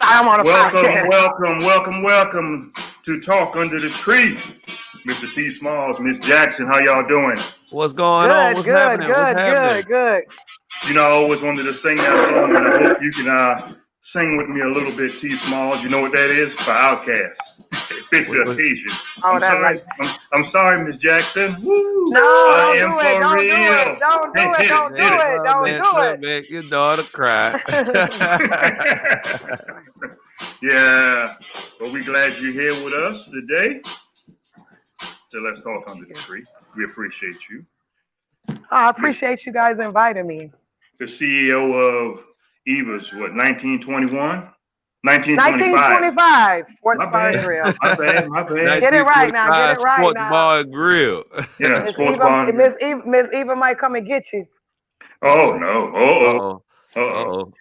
I'm on a Welcome, podcast. welcome, welcome, welcome to Talk Under the Tree. Mr. T. Smalls, Miss Jackson, how y'all doing? What's going on? Good, What's good, happening? What's good, happening? good, good. You know, I always wanted to sing that song, and I hope you can sing with me a little bit, T. Smalls. You know what that is? For Outkast. It fits the What- occasion. Oh, I'm that sorry. like I'm sorry, Miss Jackson. Woo! no, I don't am do it, for don't do it, real. don't do Hey, it, hit it, don't do hit it. it, don't man, do don't make your daughter cry. Yeah. Well, we're glad you're here with us today. So let's talk under the tree. We appreciate you. I Miss appreciate you guys inviting me. the CEO of Eva's, what, 1921? 1925. 1925 Sports My Bar and bad. Grill. My bad. My bad. Get it right now, get 1925 it right Sports now. Bar and Grill. Yeah, Miss sports Eva, bond. Miss Eva might come and get you. Oh, no. Uh-oh. Uh-oh. Uh-oh. Uh-oh.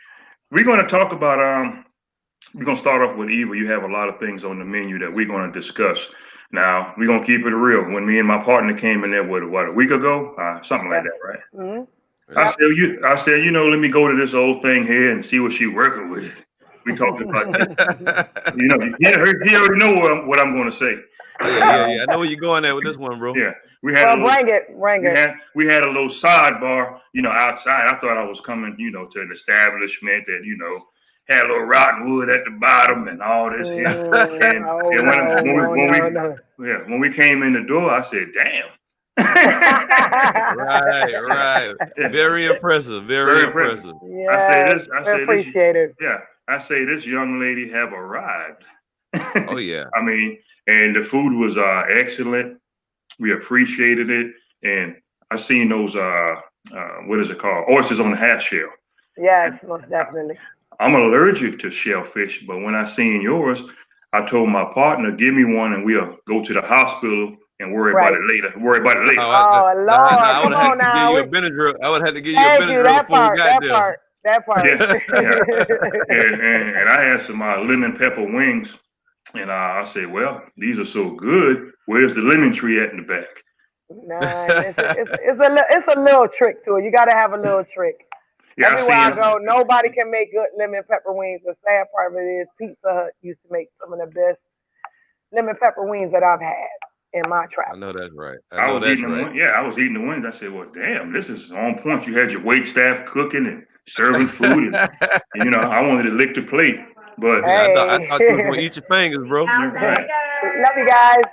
We're going to talk about, we're going to start off with Eva. You have a lot of things on the menu that we're going to discuss. Now, we're going to keep it real. When me and my partner came in there, what, a week ago? Something like Yes. that, right? hmm I Yep. said, let me go to this old thing here and see what she working with. We talked about this. He already know what I'm going to say. Yeah. I know where you're going at with this one, bro. Yeah, we had a Well, little, bring it. we had a little sidebar, outside. I thought I was coming, to an establishment that, had a little rotten wood at the bottom and all this here. And, Oh and no, no, no, no. when we came in the door, I said, "Damn." Right. Yeah, Very impressive. Very very impressive. impressive. Yes, I we say this, appreciate it. yeah, I say this young lady have arrived. Oh, yeah. I mean, and the food was excellent. We appreciated it, and I seen those what is it called? Oysters on the half shell. Yes, most definitely. I'm allergic to shellfish, but when I seen yours, I told my partner, "Give me one, and we'll go to the hospital and worry about Right. it later. Worry about it later." Oh, Oh I Lord, would come have had on to give now. you a Benadryl. I would have to give you a Thank you. Benadryl That before we part. got That there. part. That part. Yeah, yeah. And I had some lemon pepper wings, and I said, "Well, these are so good. Where's the lemon tree at in the back?" Nah, it's a little trick to it. You got to have a little trick. Yeah, I Everywhere I seen. go, nobody can make good lemon pepper wings. The sad part of it is Pizza Hut used to make some of the best lemon pepper wings that I've had in my I know travels. that's right. I I know was that's eating the right. one. Yeah, I was eating the wings. I said, "Well, damn, this is on point." You had your wait staff cooking and serving food, and I wanted to lick the plate, but Yeah, I Hey, thought you was gonna eat your fingers, bro. you're right. love you guys.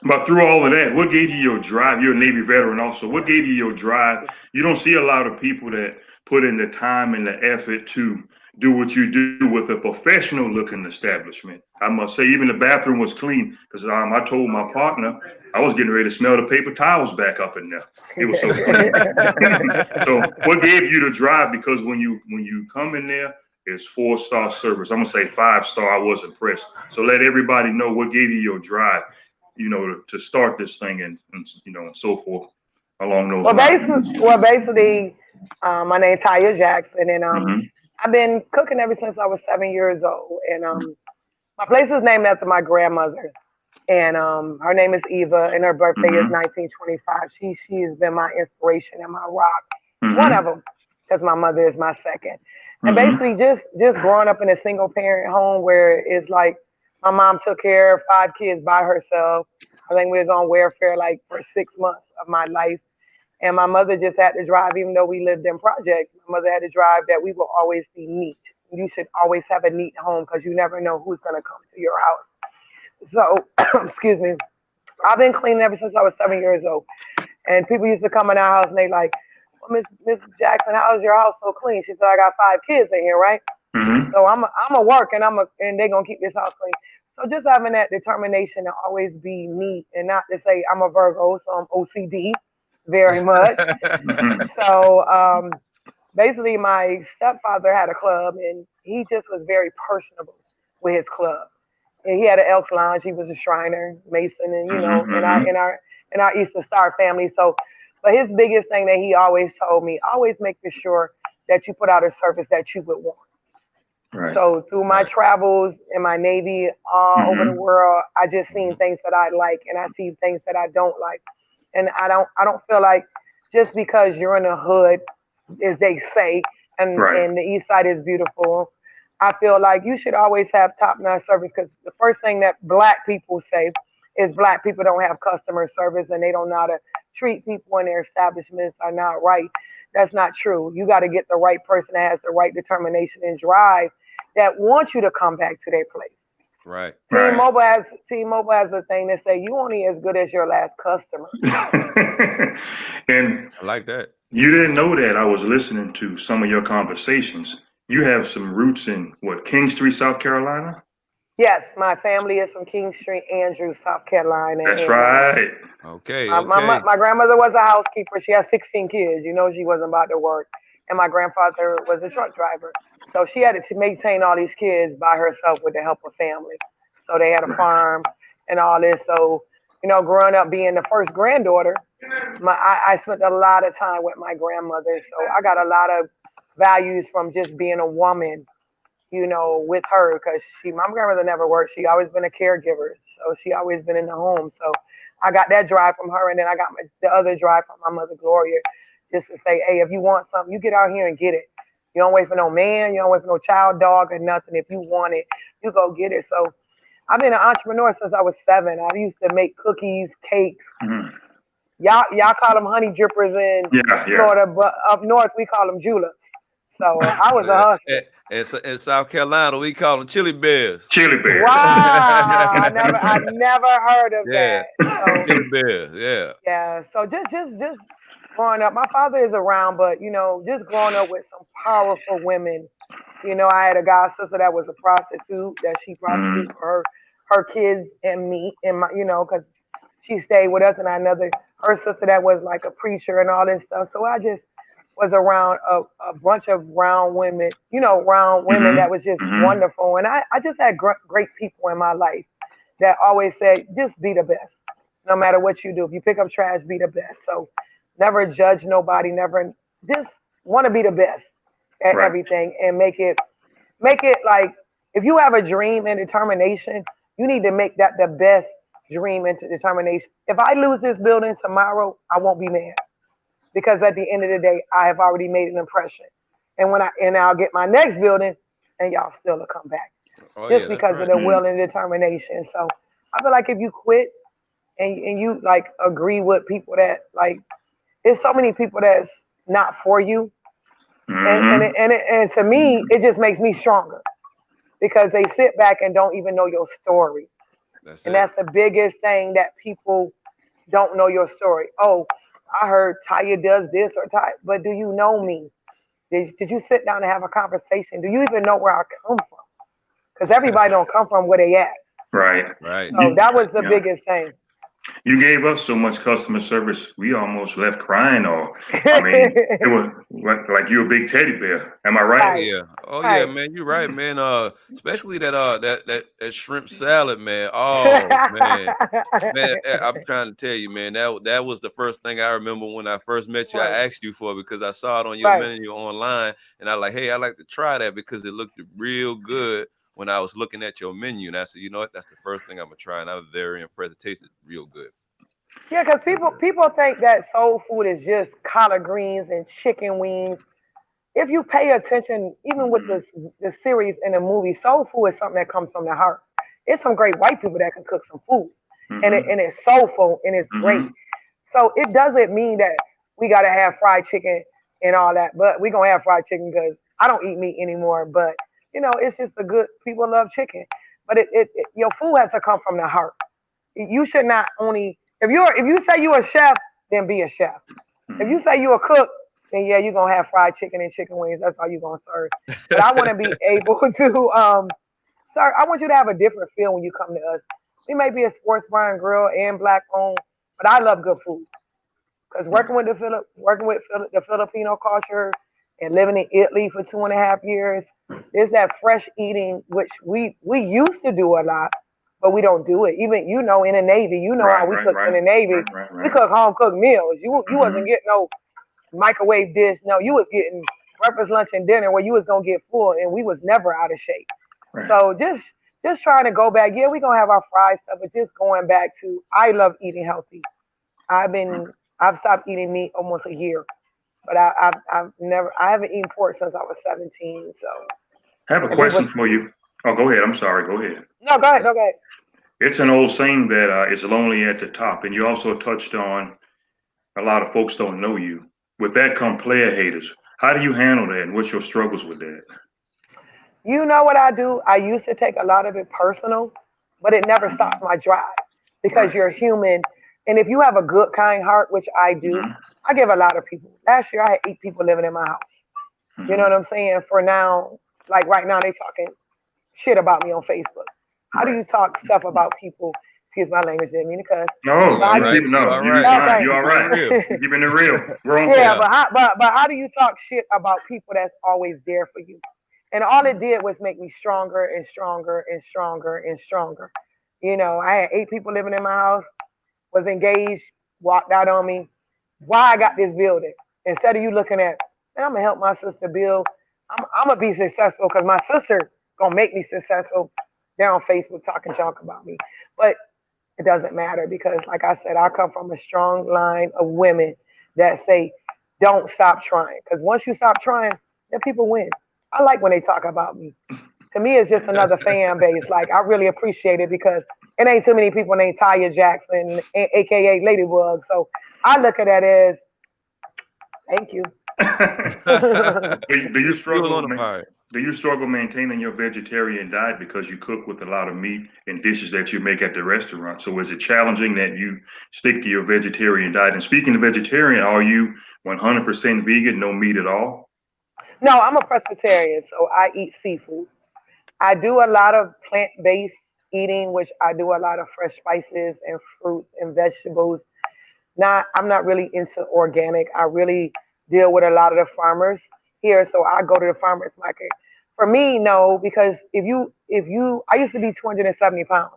But through all of that, what gave you your drive? You're a Navy veteran also. What gave you your drive? You don't see a lot of people that put in the time and the effort to do what you do with a professional looking establishment. I must say, even the bathroom was clean because I told my partner I was getting ready to smell the paper towels back up in there. It was so clean. So what gave you the drive? Because when you come in there, it's 4-star service. I'm gonna say 5-star. I was impressed. So let everybody know what gave you your drive, to start this thing and so forth along those Well, lines. basically, my name's Taya Jackson, and Hmm. I've been cooking ever since I was 7 years old. And my place is named after my grandmother, and her name is Eva, and her birthday is Hmm. 1925. She has been my inspiration and my rock, one of Hmm. them, because my mother is my second. And Hmm. basically, just growing up in a single parent home where it's like my mom took care of 5 kids by herself. I think we was on welfare like for 6 months of my life, and my mother just had to drive, even though we lived in projects. My mother had to drive that we will always be neat. You should always have a neat home because you never know who's going to come to your house. So, excuse me, I've been cleaning ever since I was 7 years old. And people used to come in our house and they like, well, Miss Jackson, how is your house so clean? She said, I got 5 kids in here, right? Hmm. So I'm a work and and they're gonna keep this house clean. So just having that determination to always be neat and not to say I'm a Virgo, so I'm OCD very much. Hmm. So basically, my stepfather had a club, and he just was very personable with his club. And he had an Elks Lounge. He was a Shriner, Mason, and Hmm. in our Eastern Star family. So, but his biggest thing that he always told me, always make sure that you put out a service that you would want. Right. So through my Right. travels in my Navy all over the Hmm. world, I just seen Mhm. things that I like, and I see things that I don't like, and I don't feel like just because you're in the hood, as they say, Right. and the East Side is beautiful. I feel like you should always have top-notch service because the first thing that black people say is black people don't have customer service and they don't know how to treat people in their establishments are not right. That's not true. You got to get the right person that has the right determination and drive that wants you to come back to their place. Right. Right. T-Mobile has a thing that say you only as good as your last customer. And I like that. you didn't know that I was listening to some of your conversations. You have some roots in what, King Street, South Carolina? Yes, my family is from King Street, Andrews, South Carolina, That's and right. Okay. my Okay. my grandmother was a housekeeper. She had 16 kids. You know, she wasn't about to work, and my grandfather was a truck driver. So she had to maintain all these kids by herself with the help of family. So they had a Right. farm and all this. So growing up being the first granddaughter, I spent a lot of time with my grandmother. So I got a lot of values from just being a woman with her because my grandmother never worked. She always been a caregiver, so she always been in the home. So I got that drive from her, and then I got the other drive from my mother Gloria, just to say, hey, if you want something, you get out here and get it. You don't wait for no man, you don't wait for no child, dog, or nothing. If you want it, you go get it. So I've been an entrepreneur since I was 7. I used to make cookies, cakes. Mhm. Y'all call them honey drippers in Yeah, yeah. Florida, but up north we call them juleps. So I was a Yeah. hustler. In South Carolina, we call them chili bears. Chili bears. Wow, I never heard of Yeah. that. So Chili bears. Yeah. yeah, so just growing up, my father is around, but just growing up with some powerful women. I had a god sister that was a prostitute that she prostituted Mhm. for her kids and me and my, because she stayed with us, and another her sister that was like a preacher and all this stuff. So I just was around a bunch of round women, round women that Mhm. was just Mhm. wonderful. And I just had great people in my life that always said, just be the best. No matter what you do. If you pick up trash, be the best. So never judge nobody, never just want to be the best at Right. everything and make it like if you have a dream and determination, you need to make that the best dream and determination. If I lose this building tomorrow, I won't be mad because at the end of the day, I have already made an impression. And I'll get my next building, and y'all still will come back Oh just yeah, that's because of right. the Mhm. will and determination. So I feel like if you quit and you like agree with people that like, it's so many people that's not for you, Mhm. and to me, it just makes me stronger because they sit back and don't even know your story, That's and it. that's the biggest thing that people don't know your story. Oh, I heard Taya does this or Taya, but do you know me? Did you sit down and have a conversation? Do you even know where I come from? Because everybody don't come from where they at. Right. Right. So that was the Yeah. biggest thing. You gave us so much customer service, we almost left crying. Or, I mean, it was like you're a big teddy bear. Am I right? Oh Right, yeah. Oh yeah, right. man. You're right, man. Especially that shrimp salad, man. Oh man. Man, I'm trying to tell you, man, that was the first thing I remember when I first met you. I Right, asked you for it because I saw it on your right. menu online, and I like, hey, I'd like to try that because it looked real good when I was looking at your menu. And I said, you know what, that's the first thing I'm gonna try. And I was very impressed. It tasted real good. Yeah, because Real good. people think that soul food is just collard greens and chicken wings. If you pay attention, even with Mhm. the series and the movie, soul food is something that comes from the heart. It's some great white people that can cook some food, and Mhm. it's soulful and it's great. Mhm. So it doesn't mean that we gotta have fried chicken and all that, but we gonna have fried chicken because I don't eat meat anymore. But it's just a good people love chicken, but your food has to come from the heart. You should not only if you say you a chef, then be a chef. If you Mhm. say you a cook, then yeah, you're gonna have fried chicken and chicken wings. That's all you're gonna serve. But I want to be able to, sir. I want you to have a different feel when you come to us. We may be a sports bar and grill and black owned, but I love good food because Right. working with the Filipino culture and living in Italy for 2.5 years, there's that fresh eating which we used to do a lot, but we don't do it. Even in the Navy, how Right. we Right. cooked in Right. the Navy. Right. Right. We Right. cook home cooked meals. You wasn't Mhm. getting no microwave dish. No, you was getting breakfast, lunch, and dinner where you was gonna get full, and we was never out of shape. Right. So just trying to go back. Yeah, we gonna have our fried stuff, but just going back to I love eating healthy. I've stopped eating meat almost a year, but I haven't eaten pork since I was 17. So I have a And question people, for you. Oh, go ahead. I'm sorry. Go ahead. no, go ahead, no, go ahead. It's an old saying that it's lonely at the top, and you also touched on a lot of folks don't know you. With that come player haters. How do you handle that, and what's your struggles with that? You know what I do? I used to take a lot of it personal, but it never stops Hmm. my drive because Right. you're human. And if you have a good, kind heart, which I do, Hmm. I give a lot of people. Last year, I had 8 people living in my house. You know Hmm. what I'm saying? For now, like right now, they talking shit about me on Facebook. How do Right. you talk stuff about people? Excuse my language, didn't mean to cuss. You No, But how all do you you? right? keep You no. all You be right? fine. Okay. You all Keeping it right. real. You keeping it real. Grown Yeah, folks. Yeah. but how do you talk shit about people that's always there for you? And all it did was make me stronger and stronger and stronger and stronger. You know, I had 8 people living in my house, was engaged, walked out on me. Why I got this building? Instead of you looking at, man, I'm gonna help my sister build. I'm gonna be successful because my sister gonna make me successful. They're on Facebook talking junk about me, but it doesn't matter because, like I said, I come from a strong line of women that say, don't stop trying. Because once you stop trying, then people win. I like when they talk about me. To me, it's just another fan base. Like, I really appreciate it because it ain't too many people named Taya Jackson, aka Ladybug. So I look at that as, thank you. Do you Fuel struggle, on the fire. do you struggle maintaining your vegetarian diet because you cook with a lot of meat and dishes that you make at the restaurant? So is it challenging that you stick to your vegetarian diet? And speaking of vegetarian, are you 100% vegan, no meat at all? No, I'm a pescatarian, so I eat seafood. I do a lot of plant based eating, which I do a lot of fresh spices and fruits and vegetables. I'm not really into organic. I really deal with a lot of the farmers here, so I go to the farmers market. For me, no, because if you I used to be 270 pounds.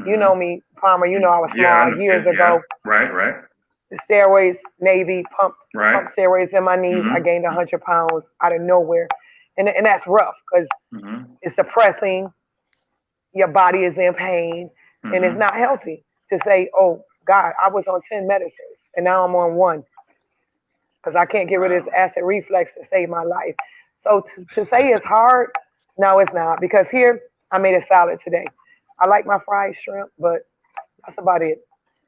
You Hmm. know me, Palmer. You know I was Yeah, I small know. years Yeah, yeah. ago. Right, right, The steroids, Navy, right. pump steroids in my knees. I Hmm. gained 100 pounds out of nowhere, and that's rough because Hmm. it's depressing. Your body is in pain, and it's Hmm. not healthy to say, "Oh God, I was on 10 medicines and now I'm on one because I can't get rid of this Wow. acid reflux to save my life." So to say it's hard, no, it's not because here I made a salad today. I like my fried shrimp, but that's about it.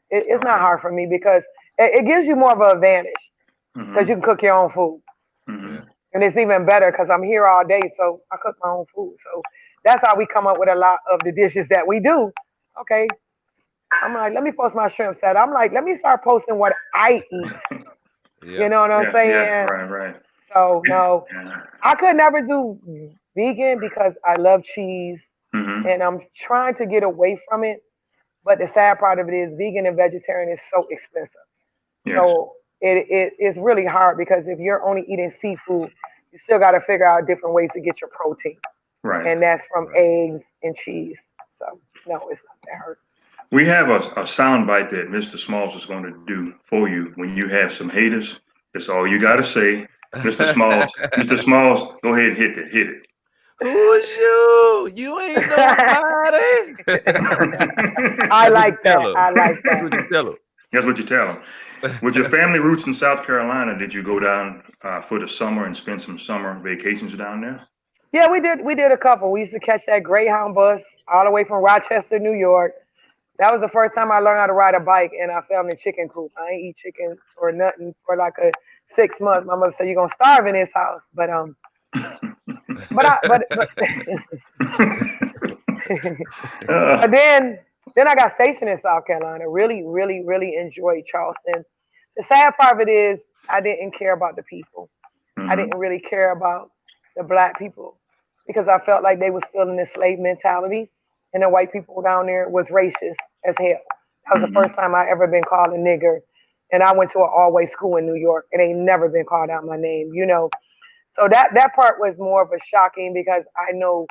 It's not Okay. hard for me because it gives you more of an advantage because you Hmm. can cook your own food. Yeah. Hmm. And it's even better because I'm here all day, so I cook my own food. So that's how we come up with a lot of the dishes that we do. Okay, I'm like, let me post my shrimp salad. I'm like, let me start posting what I eat. You Yeah. know what I'm Yeah, yeah, saying? right, right. So no, Yeah. I could never do vegan because I love cheese Hmm. and I'm trying to get away from it. But the sad part of it is vegan and vegetarian is so expensive. Yes, So it's really hard because if you're only eating seafood, you still got to figure out different ways to get your protein, right. and that's from Right. eggs and cheese. So no, it's not that hard. We have a sound bite that Mr. Smalls is going to do for you when you have some haters. That's all you got to say. Mr. Smalls, Mr. Smalls, go ahead and hit it. Hit Who's you? You ain't nobody. I That's what you like tell that. her. I like That's that. what you tell That's what you tell them. With your family roots in South Carolina, did you go down for the summer and spend some summer vacations down there? Yeah, we did. We did a couple. We used to catch that Greyhound bus all the way from Rochester, New York. That was the first time I learned how to ride a bike, and I fell in the chicken coop. I ain't eat chicken or nothing for like a 6 months. My mother said you're gonna starve in this house, but I but uh, but then I got stationed in South Carolina. Really, really, really enjoyed Charleston. The sad part of it is I didn't care about the people. I mhm, didn't really care about the black people because I felt like they were still in this slave mentality, and the white people down there was racist as hell. That was the mhm, first time I ever been called a nigger, and I went to an all-white school in New York, and ain't never been called out my name. So that part was more of a shocking because I know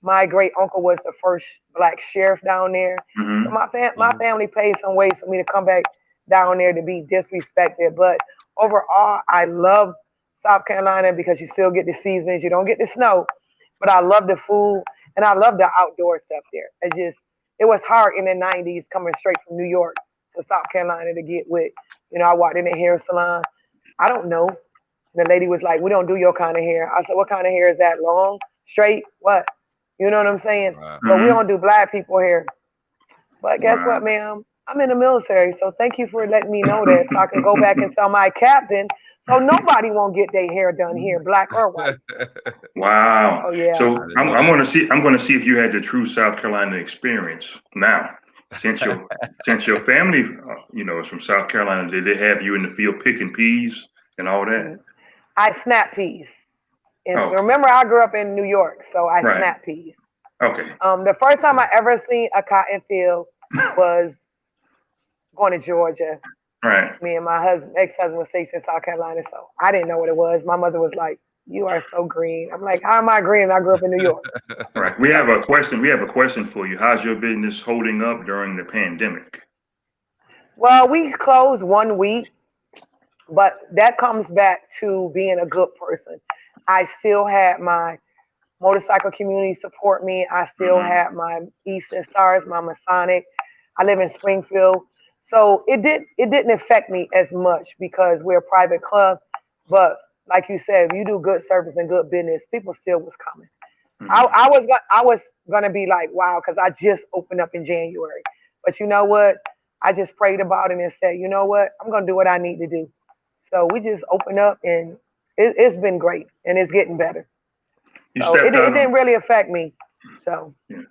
my great uncle was the first black sheriff down there. So mhm. my Mhm. family paid some ways for me to come back down there to be disrespected. But overall, I love South Carolina because you still get the seasons. You don't get the snow, but I love the food and I love the outdoor stuff there. It was hard in the '90s coming straight from New York to South Carolina to get with. I walked in a hair salon. I don't know. The lady was like, "We don't do your kind of hair." I said, "What kind of hair is that? Long?" straight what? You know what I'm saying? Wow. But we Mhm. don't do black people here. But guess Wow. what, ma'am? I'm in the military, so thank you for letting me know that so I can go back and tell my captain so nobody won't get their hair done here, black or white. Wow. Oh yeah. So I didn't know I'm that. going to see. I'm going to see if you had the true South Carolina experience. Now, since your family, is from South Carolina, did they have you in the field picking peas and all that? I snap peas. And Oh, remember, I grew up in New York, so I right. snap peas. Okay. The first time I ever seen a cotton field was going to Georgia. Right. Me and my ex-husband was stationed in South Carolina, so I didn't know what it was. My mother was like, "You are so green." I'm like, "How am I green? I grew up in New York." Right. We have a question. We have a question for you. How's your business holding up during the pandemic? Well, we closed 1 week, but that comes back to being a good person. I still had my motorcycle community support me. I still Hmm. had my Eastern Stars, my Masonic. I live in Springfield. So it didn't affect me as much because we're a private club. But like you said, if you do good service and good business, people still was coming. Hmm. I was gonna be like, wow, because I just opened up in January. But you know what? I just prayed about it and said, you know what? I'm gonna do what I need to do. So we just opened up and it's been great and it's getting better. You So it, stepped it out didn't on. really affect me. So Yeah.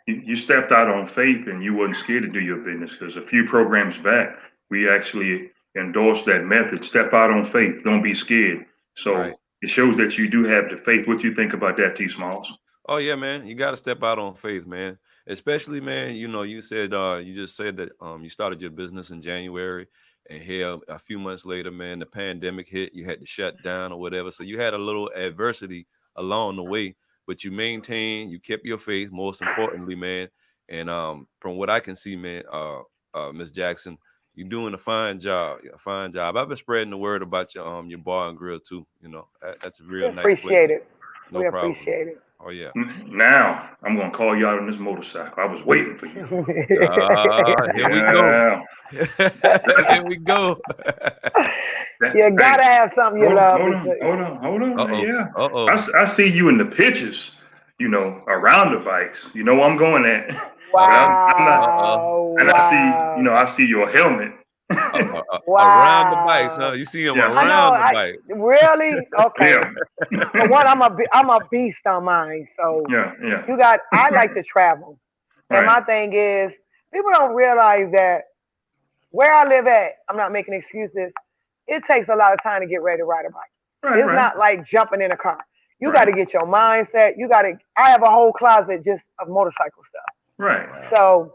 You stepped out on faith and you wasn't scared to do your business because a few programs back, we actually endorsed that method. Step out on faith. Don't be scared. Right. So it shows that you do have the faith. What you think about that, T. Smalls? Oh yeah, man. You got to step out on faith, man. Especially, man. You said you just said that you started your business in January, and here a few months later, man, the pandemic hit. You had to shut down or whatever. So you had a little adversity along the way, but you maintained. You kept your faith. Most importantly, man. And from what I can see, man, Miss Jackson, you're doing a fine job. A fine job. I've been spreading the word about your bar and grill too. That's a we real nice place. appreciate it. No We problem. appreciate Oh yeah. Now I'm gonna call you out on this motorcycle. I was waiting for you. Here we go. Yeah. Here we go. You Hey, gotta have something you hold on, love. hold on, hold on, hold on. Uh-oh. Yeah. Uh-oh. I see you in the pictures, around the bikes. You know where I'm going at. But Uh-oh. I'm not. Uh-oh. Wow, And Uh, wow, I see your helmet. around the bikes, huh? wow. You see him Yes. I know. around the I bikes. really okay. Yeah. For one, I'm a beast on mine. So Yeah. Yeah. I like to travel, and Right. my thing is people don't realize that where I live at. I'm not making excuses. It takes a lot of time to get ready to ride a bike. Right. It's Right. not like jumping in a car. You got Right. to get your mindset. You got to. I have a whole closet just of motorcycle stuff. Right. Wow. So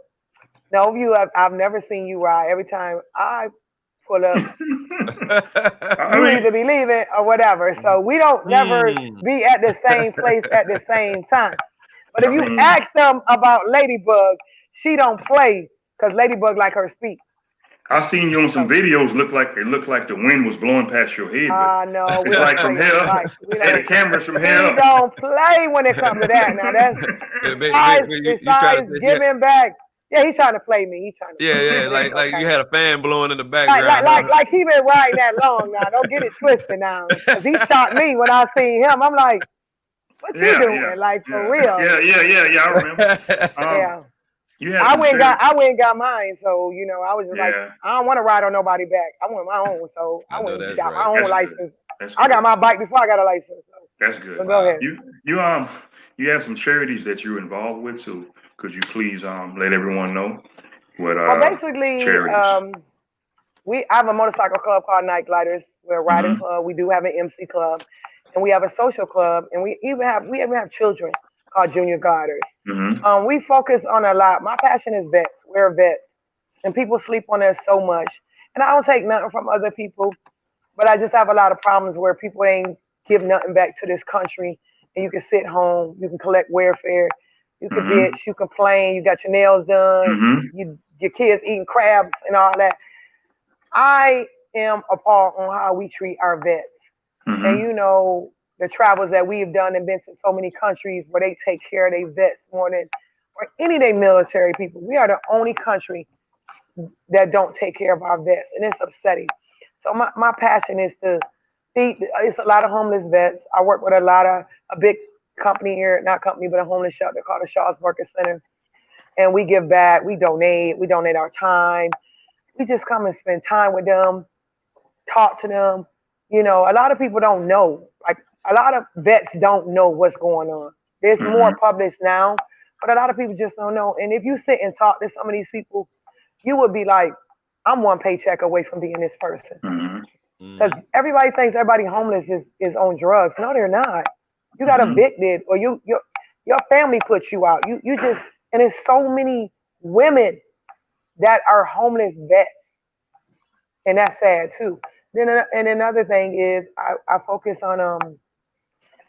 no, I've never seen you ride. Every time I pull up, I you mean, either be leaving or whatever. So we don't never Hmm. be at the same place at the same time. But if I you mean, ask them about Ladybug, she don't play because Ladybug like her speak. I seen you on some So videos. Looked like the wind was blowing past your head, but no, we it's don't like from play on the here. bike. We Hey, the don't camera's from here we up. don't play when it comes to that. Now that's You trying to besides say yeah, giving back. Yeah, he's trying to play me. He's trying to yeah, play me. yeah, But like okay. you had a fan blowing in the background, Like he been riding that long now. Don't get it twisted now. Cause he shot me when I seen him. I'm like, what you Yeah, yeah, doing? Like for yeah, real. yeah. I remember. huh? Um, Yeah. you have some charity. I went and got mine. So, I was just like, Yeah, I don't want to ride on nobody back. I want my own. So I I know went and that's got my right. own that's good. license. That's I got good. my bike before I got a license. That's So good. go Wow. ahead. You have some charities that you're involved with. So could you please let everyone know what Well, basically, charities? I have a motorcycle club called Night Gliders. We're a riding Mm-hmm. club. We do have an MC club, and we have a social club, and we even have children called Junior Gliders. Mm-hmm. We focus on a lot. My passion is vets. We're vets, and people sleep on us so much. And I don't take nothing from other people, but I just have a lot of problems where people ain't give nothing back to this country, and you can sit home, you can collect welfare, you can Mm-hmm. bitch, you complain, you got your nails done, Mm-hmm. your kids eating crabs and all that. I am appalled on how we treat our vets. And Mm-hmm. the travels that we've done and been to so many countries where they take care of their vets more than or any of their military people. We are the only country that don't take care of our vets, and it's upsetting. So my passion is to feed. It's a lot of homeless vets. I work with a big company here, not company, but a homeless shelter called the Shaw's Worker Center. And we give back, we donate our time. We just come and spend time with them, talk to them. You know, a lot of people don't know. Like a lot of vets don't know what's going on. There's Mm-hmm. more published now, but a lot of people just don't know. And if you sit and talk to some of these people, you would be like, I'm one paycheck away from being this person. Mm-hmm. Because Mm-hmm. everybody thinks everybody homeless is on drugs. No, they're not. You got Mm-hmm. evicted or your family put you out. You just and there's so many women that are homeless vets, and that's sad too. Then and another thing is I focus on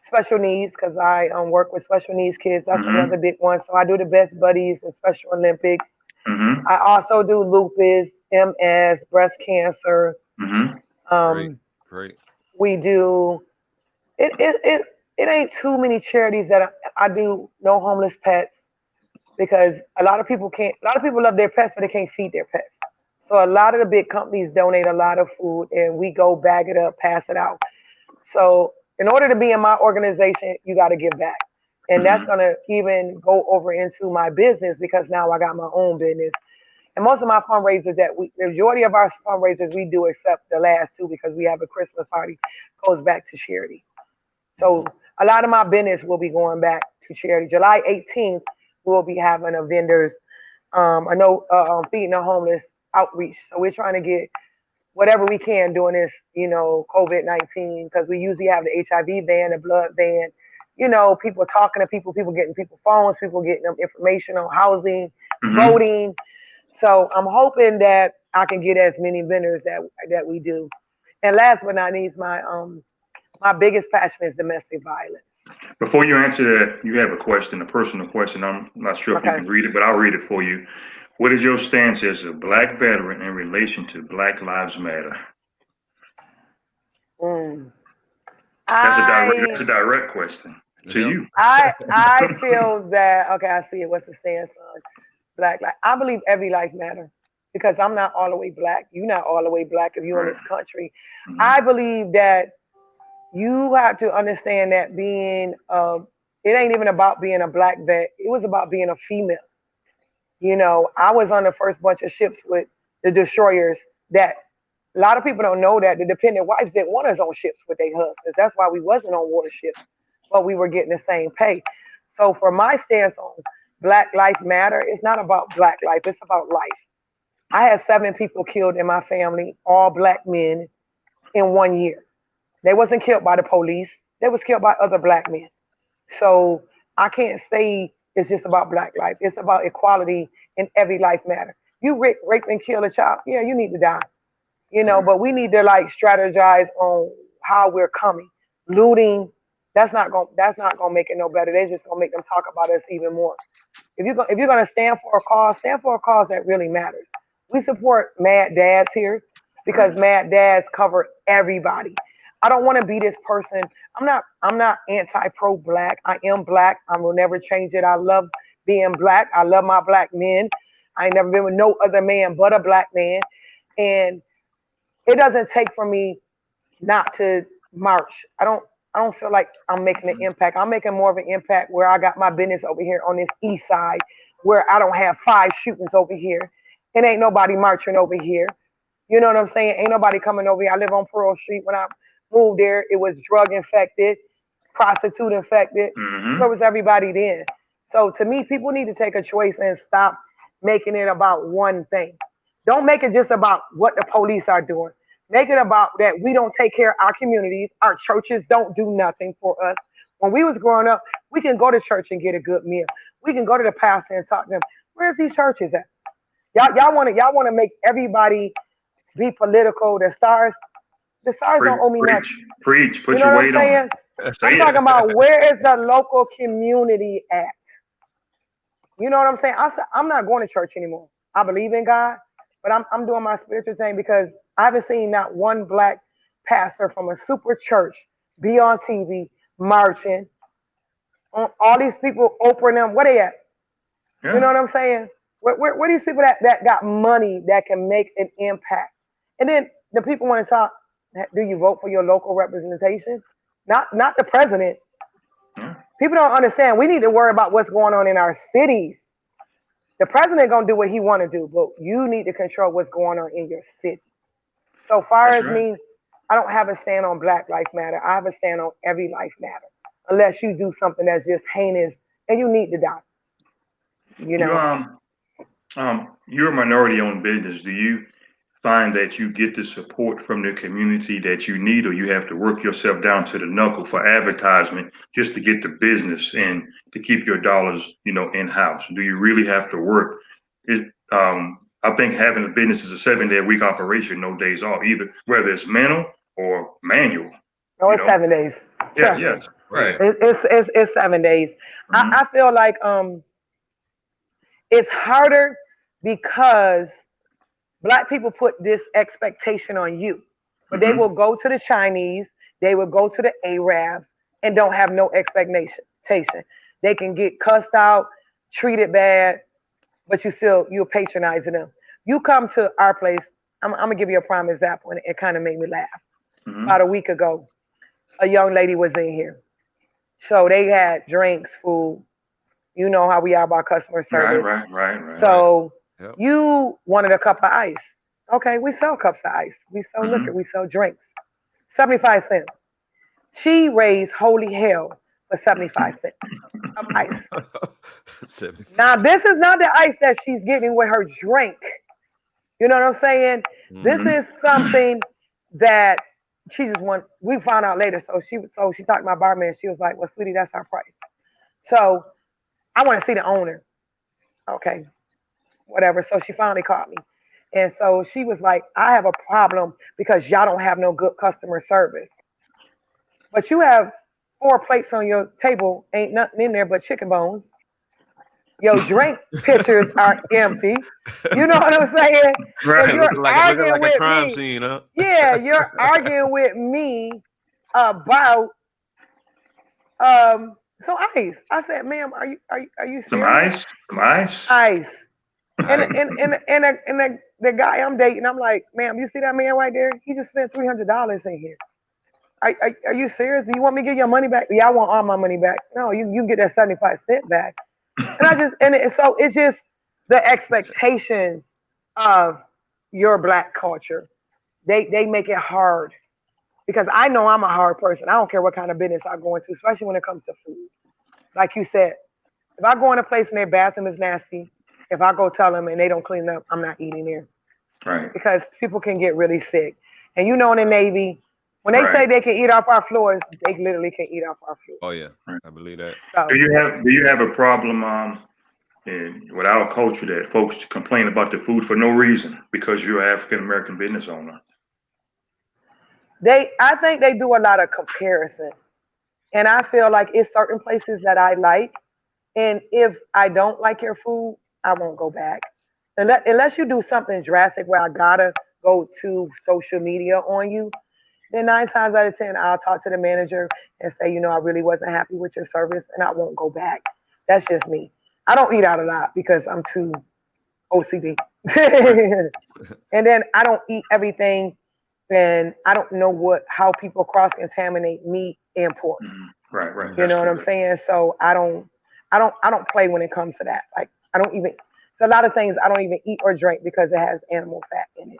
special needs because I work with special needs kids. That's Mm-hmm. another big one. So I do the Best Buddies and Special Olympics. Mm-hmm. I also do lupus, MS, breast cancer. Mm-hmm. Great, Um, great. we do it. It ain't too many charities that I do. No homeless pets because a lot of people can't. A lot of people love their pets, but they can't feed their pets. So a lot of the big companies donate a lot of food, and we go bag it up, pass it out. So in order to be in my organization, you got to give back. And that's Mm-hmm. going to even go over into my business because now I got my own business. And most of my fundraisers the majority of our fundraisers we do, except the last two because we have a Christmas party, goes back to charity. Mm-hmm. So a lot of my business will be going back to charity. July 18th, we'll be having a vendors, I know, feeding the homeless outreach. So we're trying to get whatever we can during this, COVID-19, because we usually have the HIV van, the blood van, people talking to people, people getting people phones, people getting them information on housing, Mm-hmm. voting. So I'm hoping that I can get as many vendors that we do. And last but not least, my biggest passion is domestic violence. Before you answer that, you have a question, a personal question. I'm not sure if you Okay. can read it, but I'll read it for you. What is your stance as a black veteran in relation to Black Lives Matter? Mm. That's I a direct question to Yeah. you. I feel that okay. I see it. What's the stance on black life? I believe every life matters because I'm not all the way black. You're not all the way black if you're in Right. this country. Mm-hmm. I believe that you have to understand that being it ain't even about being a black vet. It was about being a female. I was on the first bunch of ships with the destroyers that a lot of people don't know that the dependent wives didn't want us on ships with their husbands. That's why we wasn't on warships, but we were getting the same pay. So for my stance on Black Life Matter, it's not about black life, it's about life. I had 7 people killed in my family, all black men, in 1 year. They wasn't killed by the police. They was killed by other black men. So I can't say it's just about black life. It's about equality in every life matter. You rape and kill a child, yeah, you need to die. Yeah. But we need to like strategize on how we're coming. Looting, that's not gonna make it no better. They're just gonna make them talk about us even more. If you're gonna stand for a cause that really matters. We support Mad Dads here because Right. Mad Dads cover everybody. I don't want to be this person. I'm not anti pro black. I am black. I will never change it. I love being black. I love my black men. I ain't never been with no other man but a black man. And it doesn't take for me not to march. I don't feel like I'm making an impact. I'm making more of an impact where I got my business over here on this east side where I don't have 5 shootings over here. It ain't nobody marching over here. You know what I'm saying? Ain't nobody coming over here. I live on Pearl Street. When I moved there, it was drug infected, prostitute infected. Mm-hmm. Where was everybody then? So to me, people need to take a choice and stop making it about one thing. Don't make it just about what the police are doing. Make it about that we don't take care of our communities. Our churches don't do nothing for us. When we was growing up, we can go to church and get a good meal. We can go to the pastor and talk to them. Where's these churches at? Y'all want to make everybody be political. The stars don't owe me nothing. Preach. You Put know your what I'm weight on saying? it. I'm Say it. talking about where is the local community at? You know what I'm saying? I'm not going to church anymore. I believe in God, but I'm doing my spiritual thing because I haven't seen not one black pastor from a super church be on TV marching. All these people, Oprah and them, where they at? You know Yeah. what I'm saying? Where these people that got money that can make an impact? And then the people want to talk. Do you vote for your local representation? Not the president. Yeah. People don't understand. We need to worry about what's going on in our cities. The president gonna do what he want to do, but you need to control what's going on in your city. So far That's as right. me, I don't have a stand on Black Lives Matter. I have a stand on every life matter, unless you do something that's just heinous and you need to die. You You know. you're a minority-owned business. Do you find that you get the support from the community that you need, or you have to work yourself down to the knuckle for advertisement just to get the business and to keep your dollars, in house? Do you really have to work? I think having a business is a 7-day a week operation, no days off, either whether it's mental or manual. No, You it's know? 7 days. Yeah. Trust me. Yes. Oh yeah. Right. It's 7 days. Hmm. I feel like it's harder because Black people put this expectation on you, but they Hmm. will go to the Chinese, they will go to the Arabs, and don't have no expectation. They can get cussed out, treated bad, but you're patronizing them. You come to our place. I'm gonna give you a prime example, and it kind of made me laugh. Hmm. About a week ago, a young lady was in here, so they had drinks, food. You know how we are about customer Right. service. Right. Right. Right. Right. So Yep. you wanted a cup of ice. Okay, we sell cups of ice. We sell liquor. Hmm. We sell drinks. 75 cents. She raised holy hell for 75 cents of ice. 75. Now, this is not the ice that she's getting with her drink. You know what I'm saying? This Hmm. Hmm. is something that she just want. We found out later. So she talked to my barman. She was like, "Well, sweetie, that's our price." So I want to see the owner. Okay, whatever. So she finally called me. And so she was like, I have a problem because y'all don't have no good customer service. But you have 4 plates on your table, ain't nothing in there but chicken bones. Your drink pitchers are empty. You know what I'm saying? And Right. you're Looking arguing like a with crime me. scene, huh? Yeah, you're arguing with me about so ice. I said, ma'am, are you Some serious? ice. Some ice. Ice. And Nice. the guy I'm dating, I'm like, ma'am, you see that man right there? He just spent $300 in here. Are you serious? Do you want me to get your money back? Yeah, I want all my money back. No, you can get that 75 cent back. And so it's just the expectations of your Black culture. They make it hard because I know I'm a hard person. I don't care what kind of business I go into, especially when it comes to food. Like you said, if I go in a place and their bathroom is nasty, if I go tell them and they don't clean up, I'm not eating there Right. because people can get really sick. And you know, in the Navy, when they Right. say they can eat off our floors, they literally can eat off our floors. Oh yeah. Right. I believe that. Do So you have a problem with our culture that folks complain about the food for no reason because you're an African American business owner? I think they do a lot of comparison. And I feel like it's certain places that I like. And if I don't like your food, I won't go back. Unless you do something drastic where I gotta go to social media on you, then 9 times out of 10, I'll talk to the manager and say, I really wasn't happy with your service and I won't go back. That's just me. I don't eat out a lot because I'm too OCD. Right. And then I don't eat everything and I don't know how people cross contaminate meat and pork. Mhm. Right. Right. You That's know what I'm correct. saying? So I don't play when it comes to that. Like I don't even so a lot of things I don't even eat or drink because it has animal fat in it.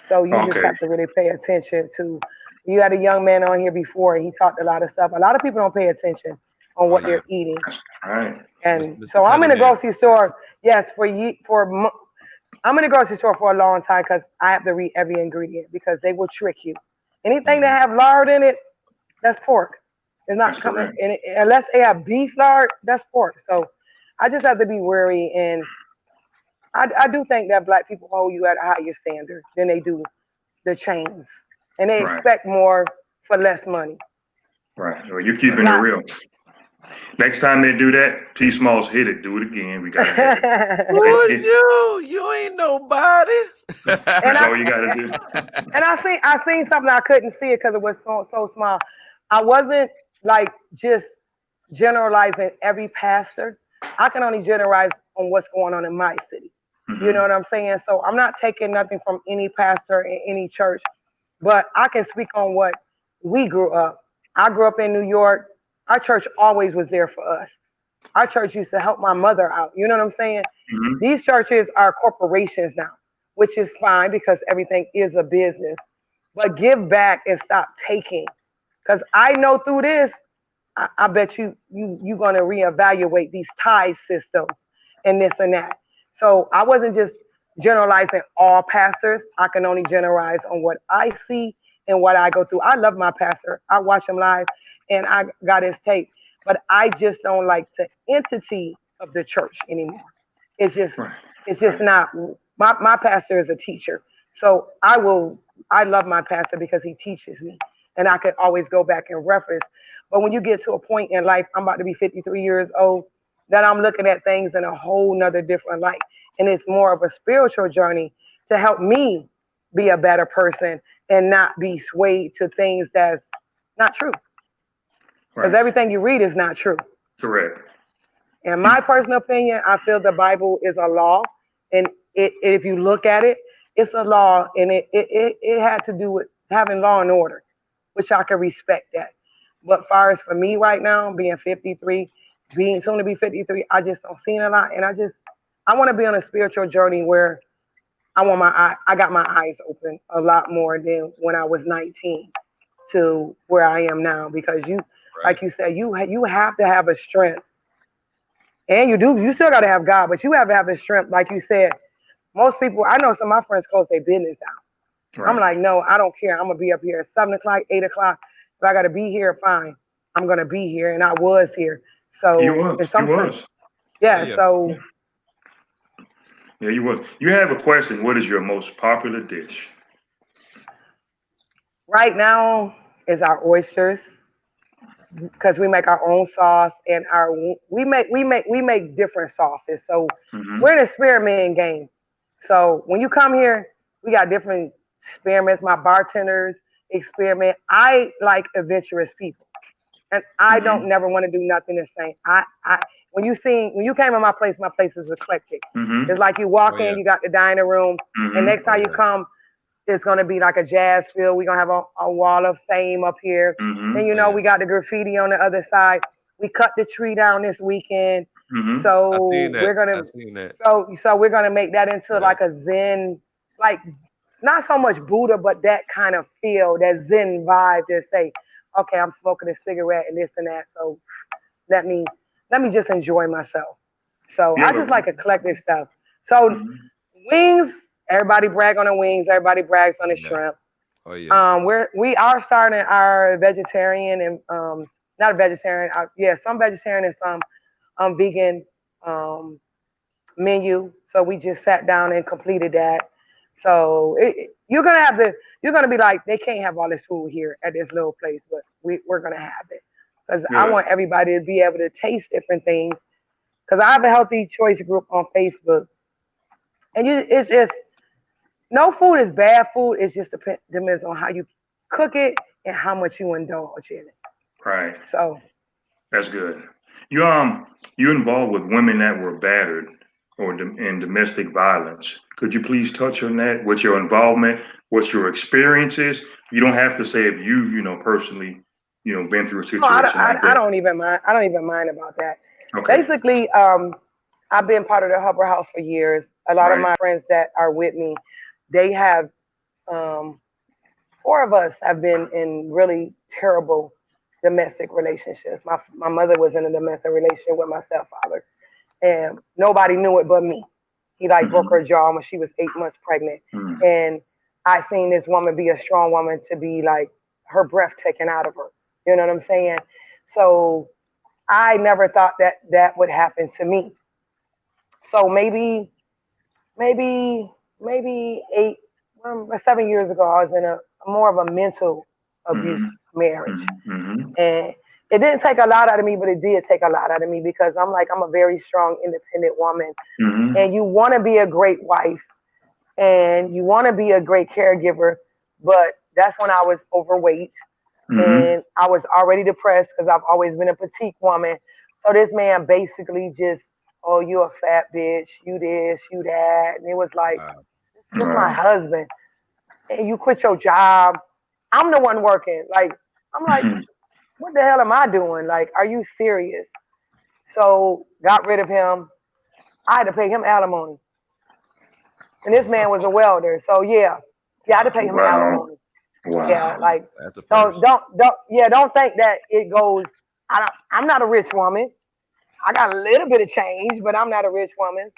So you just Okay. have to really pay attention to. You had a young man on here before. He talked a lot of stuff. A lot of people don't pay attention on Oh what yeah. they're eating. That's right. And Mr. so I'm in the Cunningham. grocery store. Yes, I'm in the grocery store for a long time because I have to read every ingredient because they will trick you. Anything Hmm. that have lard in it, that's pork. It's not That's coming correct. in it, unless they have beef lard. That's pork. So I just have to be wary, and I do think that Black people hold you at a higher standard than they do the chains, and they Right. expect more for less money. Right. Well, you're A keeping it lot. real. Next time they do that, T Smalls hit it. Do it again. We gotta have it. Who It- is it- you? You ain't nobody. and that's I all you gotta do. I seen something I couldn't see it because it was so small. I wasn't like just generalizing every pastor. I can only generalize on what's going on in my city. You know Hmm. what I'm saying? So I'm not taking nothing from any pastor in any church, but I can speak on what we grew up. I grew up in New York. Our church always was there for us. Our church used to help my mother out. You know what I'm saying? Hmm. These churches are corporations now, which is fine because everything is a business. But give back and stop taking. Because I know through this, I bet you're gonna reevaluate these tie systems and this and that. So I wasn't just generalizing all pastors. I can only generalize on what I see and what I go through. I love my pastor. I watch him live and I got his tape. But I just don't like the entity of the church anymore. It's just Right. it's just Right. not my pastor is a teacher. So I love my pastor because he teaches me and I can always go back and reference. But when you get to a point in life, I'm about to be 53 years old, that I'm looking at things in a whole nother different light. And it's more of a spiritual journey to help me be a better person and not be swayed to things that's not true. Because Right. everything you read is not true. Correct. In You, my personal opinion, I feel the Bible is a law, and if you look at it, it's a law, and it had to do with having law and order, which I can respect that. But far as for me right now, being 53, being soon to be 53, I just don't see it a lot, and I want to be on a spiritual journey where I got my eyes open a lot more than when I was 19 to where I am now, because Right. like you said, you have to have a strength and you still got to have God, but you have to have the strength. Like you said, most people, I know some of my friends close their business out. I'm right. like, no, I don't care. I'm going to be up here at 7 o'clock, 8 o'clock. If I got to be here, fine. I'm going to be here. And I was here. He So, was. and He sometimes, was. Oh yeah. yeah. Yeah. So Yeah, he was. You have a question. What is your most popular dish? right now is our oysters because we make our own sauce and we make different sauces. So Hmm. we're an experimenting game. So when you come here, we got different experiments. My bartenders experiment. I like adventurous people, and I don't Hmm. never want to do nothing the same. When you came in my place is eclectic. It's Hmm. like you Oh walk in, yeah. you got the dining room, and next Hmm. Oh time you yeah. come, it's gonna be like a jazz field. We're gonna have a wall of fame up here. And Hmm. Oh yeah. we got the graffiti on the other side. We cut the tree down this weekend. Hmm. I seen So that. we're I gonna seen that. so we're gonna make that into Yeah. like a Zen, like not so much Buddha, but that kind of feel, that Zen vibe. Just say, okay, I'm smoking a cigarette and this and that. So let me let me just enjoy myself. So You I have just a. like eclectic stuff. So Mhm. wings, everybody brag on the wings. Everybody brags on Oh the yeah. shrimp. Oh yeah. We are starting our vegetarian and not a vegetarian. Yeah, some vegetarian and some vegan um, menu. So we just sat down and completed that. So you're gonna be like, they can't have all this food here at this little place, but we're gonna have it because I Yeah. want everybody to be able to taste different things. Because I have a healthy choice group on Facebook, and it's just no food is bad food. It just depends on how you cook it and how much you indulge in it. Right. So That's good. You involved with women that were battered or in domestic violence. Could you please touch on that? What's your involvement? What's your experiences? You don't have to say if personally, been through a no, situation like I that. don't even mind. I don't even mind about that. Okay. Basically, I've been part of the Hubble House for years. A lot of Right. my friends that are with me, they have um, four of us have been in really terrible domestic relationships. My mother was in a domestic relationship with my stepfather, and nobody knew it but me. He like broke Hmm. her jaw when she was 8 months pregnant, Hmm. and I seen this woman be a strong woman to be like her breath taken out of her. You know what I'm saying? So I never thought that that would happen to me. So maybe, maybe 7 years ago, I was in a more of a mental abuse Hmm. marriage, Hmm. Hmm. and it didn't take a lot out of me, but it did take a lot out of me because I'm a very strong, independent woman, Hmm. and you want to be a great wife and you want to be a great caregiver, but that's when I was overweight Hmm. and I was already depressed because I've always been a petite woman. So this man basically just, oh, you a fat bitch, you this, you that, and it was like, Wow. this is my Right. husband, and you quit your job. I'm the one working. Like I'm like, Hmm. what the hell am I doing? Like, are you serious? So got rid of him. I had to pay him alimony. And this man was a welder. So yeah, I had to pay him Wow. alimony. Yeah, Wow. like That's the so first. don't think that it goes. I'm not a rich woman. I got a little bit of change, but I'm not a rich woman.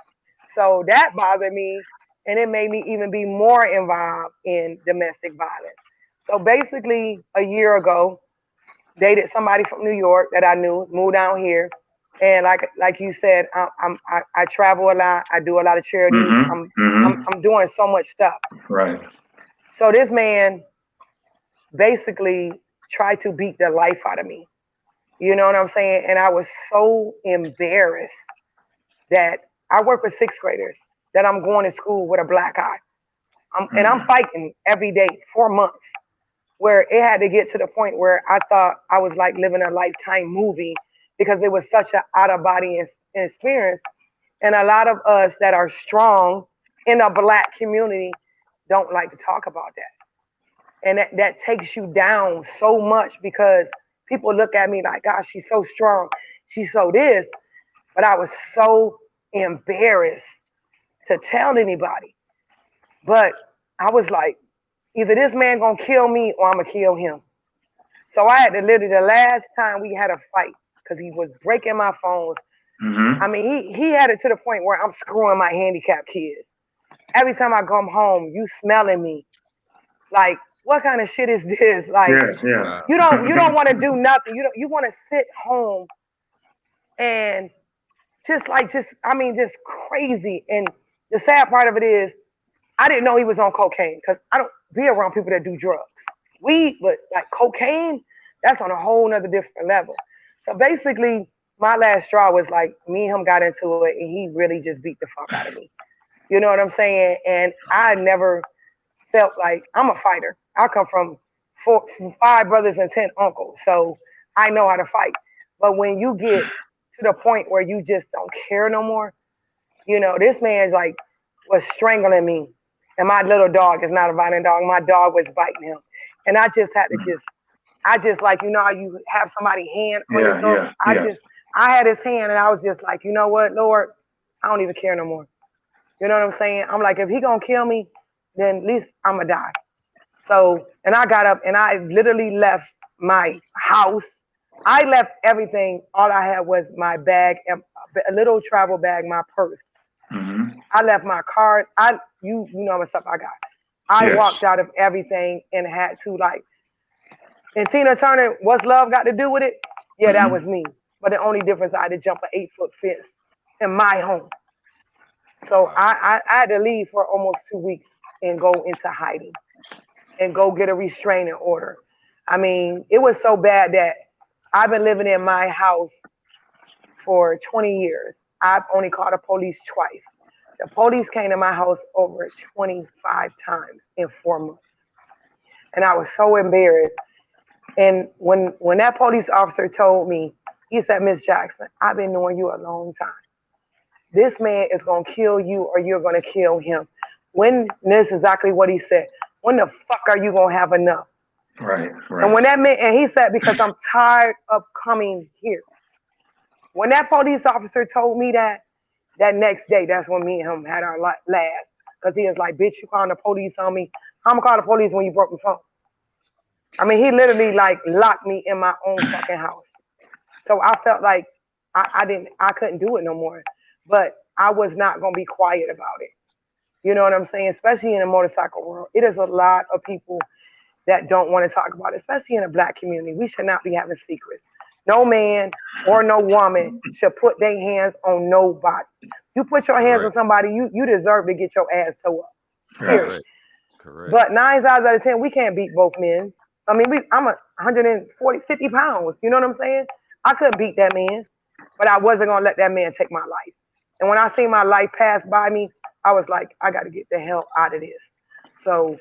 So that bothered me, and it made me even be more involved in domestic violence. So basically, a year ago, dated somebody from New York that I knew, moved down here, and like you said, I travel a lot. I do a lot of charities. Mm-hmm. Mm-hmm. I'm doing so much stuff. Right. So this man basically tried to beat the life out of me. You know what I'm saying? And I was so embarrassed that I work with sixth graders, that I'm going to school with a black eye. I'm Mm. fighting every day, 4 months, where it had to get to the point where I thought I was like living a lifetime movie because it was such an out of body experience. And a lot of us that are strong in a black community don't like to talk about that. And that takes you down so much because people look at me like, gosh, she's so strong. She's so this. But I was so embarrassed to tell anybody. But I was like, either this man gonna kill me or I'm gonna kill him. So I had to literally the last time we had a fight because he was breaking my phones. I Mm-hmm. mean, he had it to the point where I'm screwing my handicapped kids. Every time I come home, you smelling me. Like, what kind of shit is this? Like, Yes. Yeah. Wow. you don't want to do nothing. You want to sit home and just I mean just crazy. And the sad part of it is I didn't know he was on cocaine because I don't be around people that do drugs. Weed, but like cocaine, that's on a whole nother different level. So basically, my last straw was like me and him got into it, and he really just beat the fuck out of me. You know what I'm saying? And I never felt like I'm a fighter. I come from five brothers and 10 uncles, so I know how to fight. But when you get to the point where you just don't care no more, this man's like was strangling me, and my little dog is not a violent dog. My dog was biting him, and I just had to I just like how you have somebody hand on your Yeah. throat. Yeah. Yeah. I had his hand, and I was just like, you know what, Lord, I don't even care no more. You know what I'm saying? I'm like, if he gonna kill me, then at least I'ma die. So, and I got up and I literally left my house. I left everything. All I had was my bag, and a little travel bag, my purse. Mm-hmm. I left my card. You know how much stuff I got. I Yes. walked out of everything and had to like. And Tina Turner, what's love got to do with it? Yeah, that was Mm-hmm. me. But the only difference, I had to jump an 8 foot fence in my home. So Wow. I had to leave for almost 2 weeks and go into hiding and go get a restraining order. I mean, it was so bad that I've been living in my house for 20 years. I've only called the police twice. The police came to my house over 25 times in 4 months. And I was so embarrassed. And when that police officer told me, he said, Miss Jackson, I've been knowing you a long time. This man is gonna kill you or you're gonna kill him. When this is exactly what he said. When the fuck are you gonna have enough? Right. And Right. when that man and he said, because I'm tired of coming here. When that police officer told me that next day, that's when me and him had our last. Because he was like, bitch, you calling the police on me? I'm gonna call the police when you broke the phone. I mean, he literally like locked me in my own fucking house. So I felt like I couldn't do it no more. But I was not gonna be quiet about it. You know what I'm saying? Especially in the motorcycle world, it is a lot of people that don't want to talk about it, especially in the black community. We should not be having secrets. No man or no woman should put their hands on nobody. You put your hands on Correct. somebody, you deserve to get your ass towed up. Right. Period. Correct. Correct. But nine times out of ten, we can't beat both men. I mean, I'm 140, 50 pounds. You know what I'm saying? I couldn't beat that man, but I wasn't gonna let that man take my life. And when I seen my life pass by me, I was like, I got to get the hell out of this. So,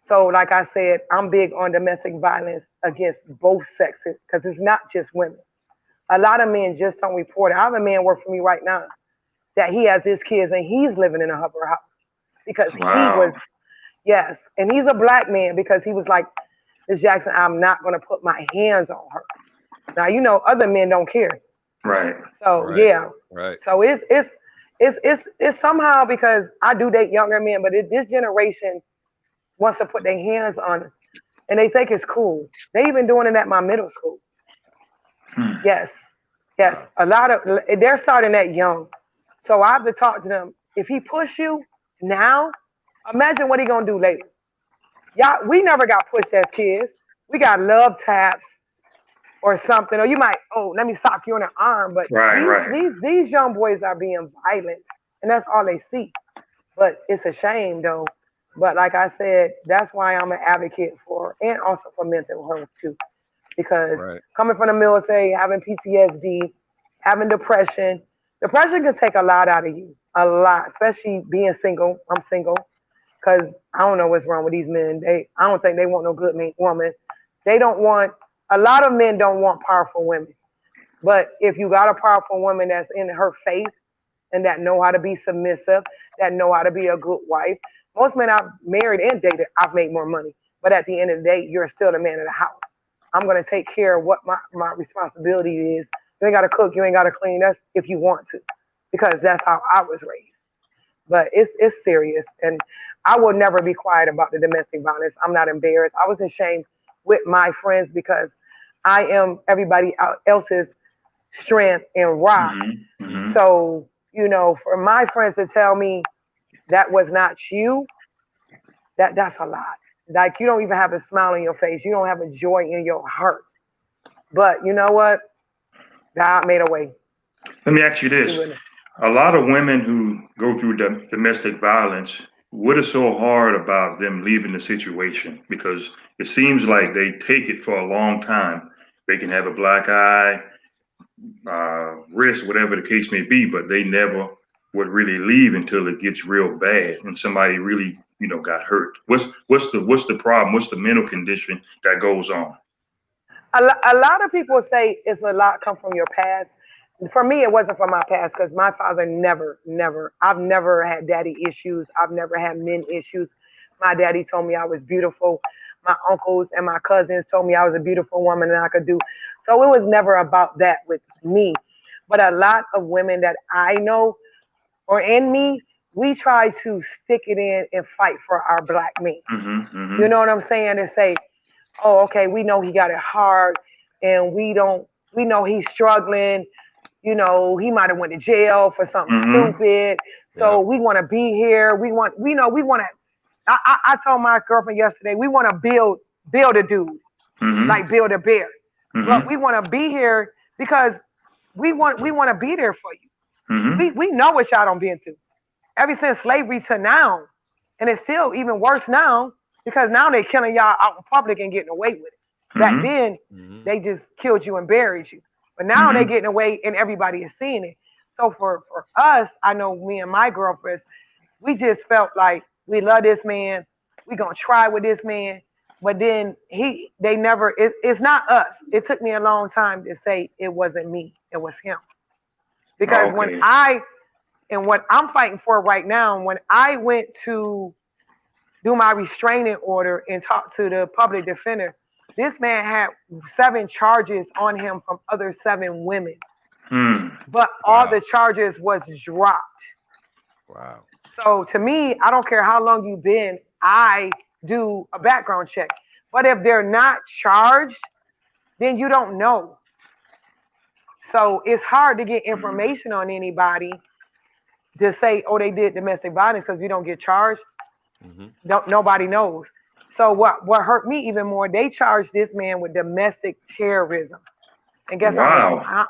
so like I said, I'm big on domestic violence against both sexes because it's not just women. A lot of men just don't report it. I have a man work for me right now that he has his kids and he's living in a Hubber house because he was Wow. yes, and he's a black man because he was like Miss Jackson, I'm not going to put my hands on her. Now, you know, other men don't care. Right. So Right. yeah. Right. So it's somehow because I do date younger men, but this generation wants to put their hands on it, and they think it's cool. They even doing it at my middle school. Hmm. Yes, yes. Wow. A lot of they're starting that young. So I have to talk to them. If he push you now, imagine what he gonna do later. Y'all, we never got pushed as kids. We got love taps or something, or you might, oh, let me sock you in the arm. But Right. Right. these young boys are being violent, and that's all they see. But it's a shame though. But like I said, that's why I'm an advocate for, and also for mental health too, because Right. coming from the military, having PTSD, having depression, depression can take a lot out of you, a lot, especially being single. I'm single because I don't know what's wrong with these men. I don't think they want no good woman. They don't want. A lot of men don't want powerful women. But if you got a powerful woman that's in her faith and that know how to be submissive, that know how to be a good wife, most men I've married and dated, I've made more money. But at the end of the day, you're still the man of the house. I'm gonna take care of what my responsibility is. You ain't gotta cook, you ain't gotta clean. That's if you want to, because that's how I was raised. But it's serious, and I will never be quiet about the domestic violence. I'm not embarrassed. I was ashamed with my friends because I am everybody else's strength and rock. Mm-hmm. Mm-hmm. Mm-hmm. So you know, for my friends to tell me that was not you, that's a lot. Like you don't even have a smile on your face. You don't have a joy in your heart. But you know what? God made a way. Let me ask you He this. wouldn't. A lot of women who go through domestic violence, what is so hard about them leaving the situation? Because it seems like they take it for a long time. They can have a black eye, wrist, whatever the case may be, but they never would really leave until it gets real bad and somebody really, got hurt. What's the problem? What's the mental condition that goes on? A lot of people say it's a lot come from your past. For me, it wasn't from my past because my father I've never had daddy issues. I've never had men issues. My daddy told me I was beautiful. My uncles and my cousins told me I was a beautiful woman and I could do. So it was never about that with me. But a lot of women that I know or in me, we try to stick it in and fight for our black men. Mm-hmm, You mm-hmm, know what I'm saying? And say, oh, okay, we know he got it hard, and we know he's struggling. You know, he might have went to jail for something mm-hmm, stupid. So Yep. we want to be here. We want to. I told my girlfriend yesterday, we want to build a dude, mm-hmm, like build a bear, but mm-hmm, we want to be here because we want to be there for you. mm-hmm, We know what y'all done been through ever since slavery to now, and it's still even worse now because now they killing y'all out in public and getting away with it. Back mm-hmm, then, Mm-hmm. they just killed you and buried you, but now they mm-hmm. getting away and everybody is seeing it. So for us, I know me and my girlfriends, we just felt like we love this man. We gonna try with this man, but then they never. It's not us. It took me a long time to say it wasn't me. It was him because when Okay. I and what I'm fighting for right now, when I went to do my restraining order and talk to the public defender, this man had 7 charges on him from other 7 women, Hmm. but all Wow. the charges was dropped. Wow. So to me, I don't care how long you've been, I do a background check. But if they're not charged, then you don't know. So it's hard to get Hmm. information on anybody to say, oh, they did domestic violence because we don't get charged. Mm-hmm. Don't nobody knows. So what hurt me even more? They charged this man with domestic terrorism, and Wow.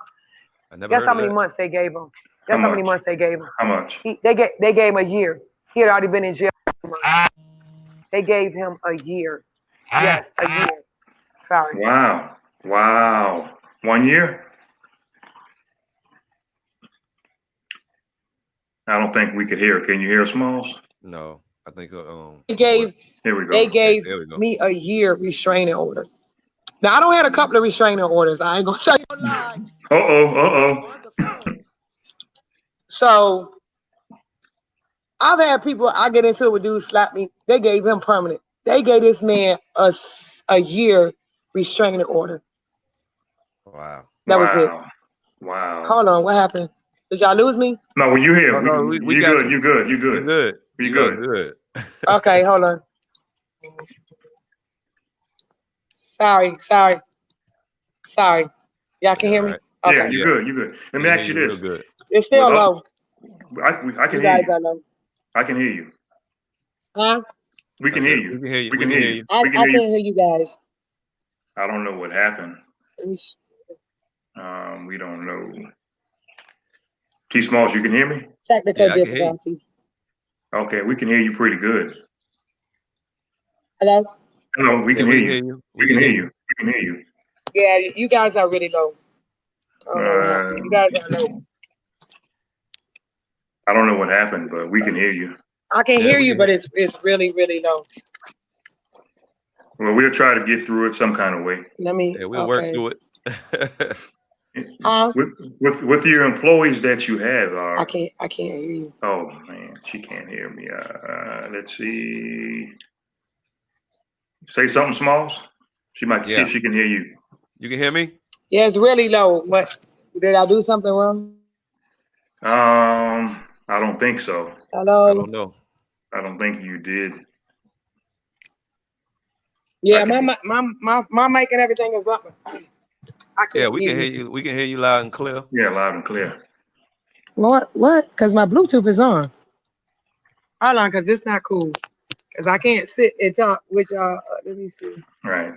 I never guess heard how of many that. months they gave him? How Guess how many much? months they gave him? How much? They gave him a year. He had already been in jail for months. They gave him a year. Yes, a year. Sorry. Wow. Wow. 1 year? I don't think we could hear. Can you hear Smalls? No, I think They what? gave Here we they go. Okay, gave there we go. me a year restraining order. Now I don't have a couple of restraining orders. I ain't gonna tell you a lie. Uh-oh. Uh-oh. On the phone. So I've had people I get into it with dudes slap me. They gave him permanent. They gave this man a year restraining order. Wow. That was it. Wow. Hold on, what happened? Did y'all lose me? No, well, you here. No, we You got good. you. You good. You You good. good. You You good. are good. Okay, hold on. Sorry. Y'all can Yeah, hear all me? right. Yeah, Okay. you Yeah. good. You good. Let We me can ask hear you you real this. good. It's With still low. I You can hear guys you. are low. I can hear you. Huh? We I can hear said you. we can hear you. We We can can hear hear you. you. I We can hear you. can't hear you guys. I don't know what happened. Let me sh- We don't know. T Smalls, you can hear me? Technical Yeah, I can hear you. difficulties. Okay, we can hear you pretty good. Hello? Hello, we Yeah, can we hear can you. hear you. We We can can hear hear you. you. We can hear you. Yeah, you guys are really low. I don't know what happened. You guys are low. I don't know what happened, but we can hear you. I can Yeah, hear we you, can but hear. it's really, really low. Well, we'll try to get through it some kind of way. Let me, Yeah, we'll work okay. through it. Huh? With your employees that you have, I can't hear you. oh man, she can't hear me. Let's see. Say something, Smalls. She might see Yeah. if she can hear you. You can hear me? Yeah, it's really low. What? Did I do something wrong? I don't think so. I Hello? don't know. I don't think you did. I Yeah, can. my mic and everything is up. I Yeah, can't we hear can hear you. you. We can hear you loud and clear. Yeah, loud and clear. What? Because my Bluetooth is on. Hold on, because it's not cool. Because I can't sit and talk with y'all. Let me see. Right.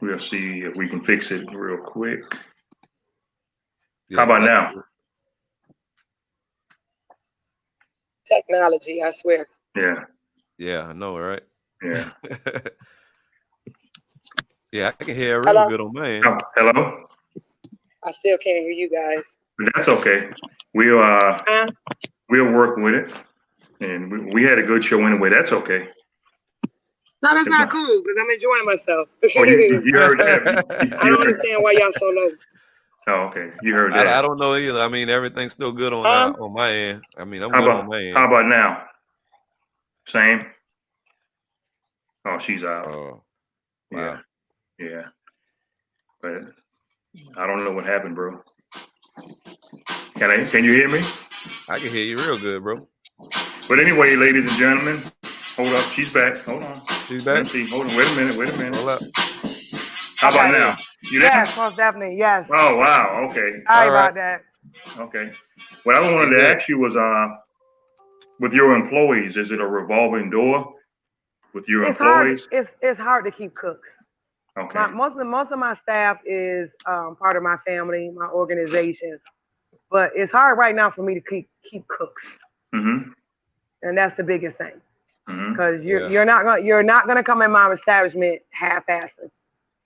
We'll see if we can fix it real quick. How Yeah, about 'cause now? Technology, I swear. Yeah. yeah, I know, right? Yeah. Yeah, I can hear real Hello? good on my end. Hello. I still can't hear you guys. But that's okay. We'll Huh? we'll work with it, and we had a good show anyway. That's okay. No, that's It's not not- cool because I'm enjoying myself. Oh, you heard that? I don't understand why y'all so low. Oh, okay. You heard I that. don't know either. I mean, everything's still good on my end. I mean, I'm How good on about my how end. about now? Same. Oh, she's out. Oh, Yeah, wow. yeah. But I don't know what happened, bro. Can you hear me? I can hear you real good, bro. But anyway, ladies and gentlemen, hold up. She's back. Hold on. She's back. Let's see. Hold on. Wait a minute. Hold up. How about Okay. now? You there? Yes, most definitely. Yes. Oh, wow. Okay. Sorry All right. about that. Okay. What I You wanted to good? ask you was, with your employees, is it a revolving door with your It's hard. employees? It's hard to keep cooks. Okay. Most of my staff is part of my family, my organization. But it's hard right now for me to keep cooks, Mm-hmm. and that's the biggest thing. Mm-hmm. Because Yeah. you're not gonna come in my establishment half-assed.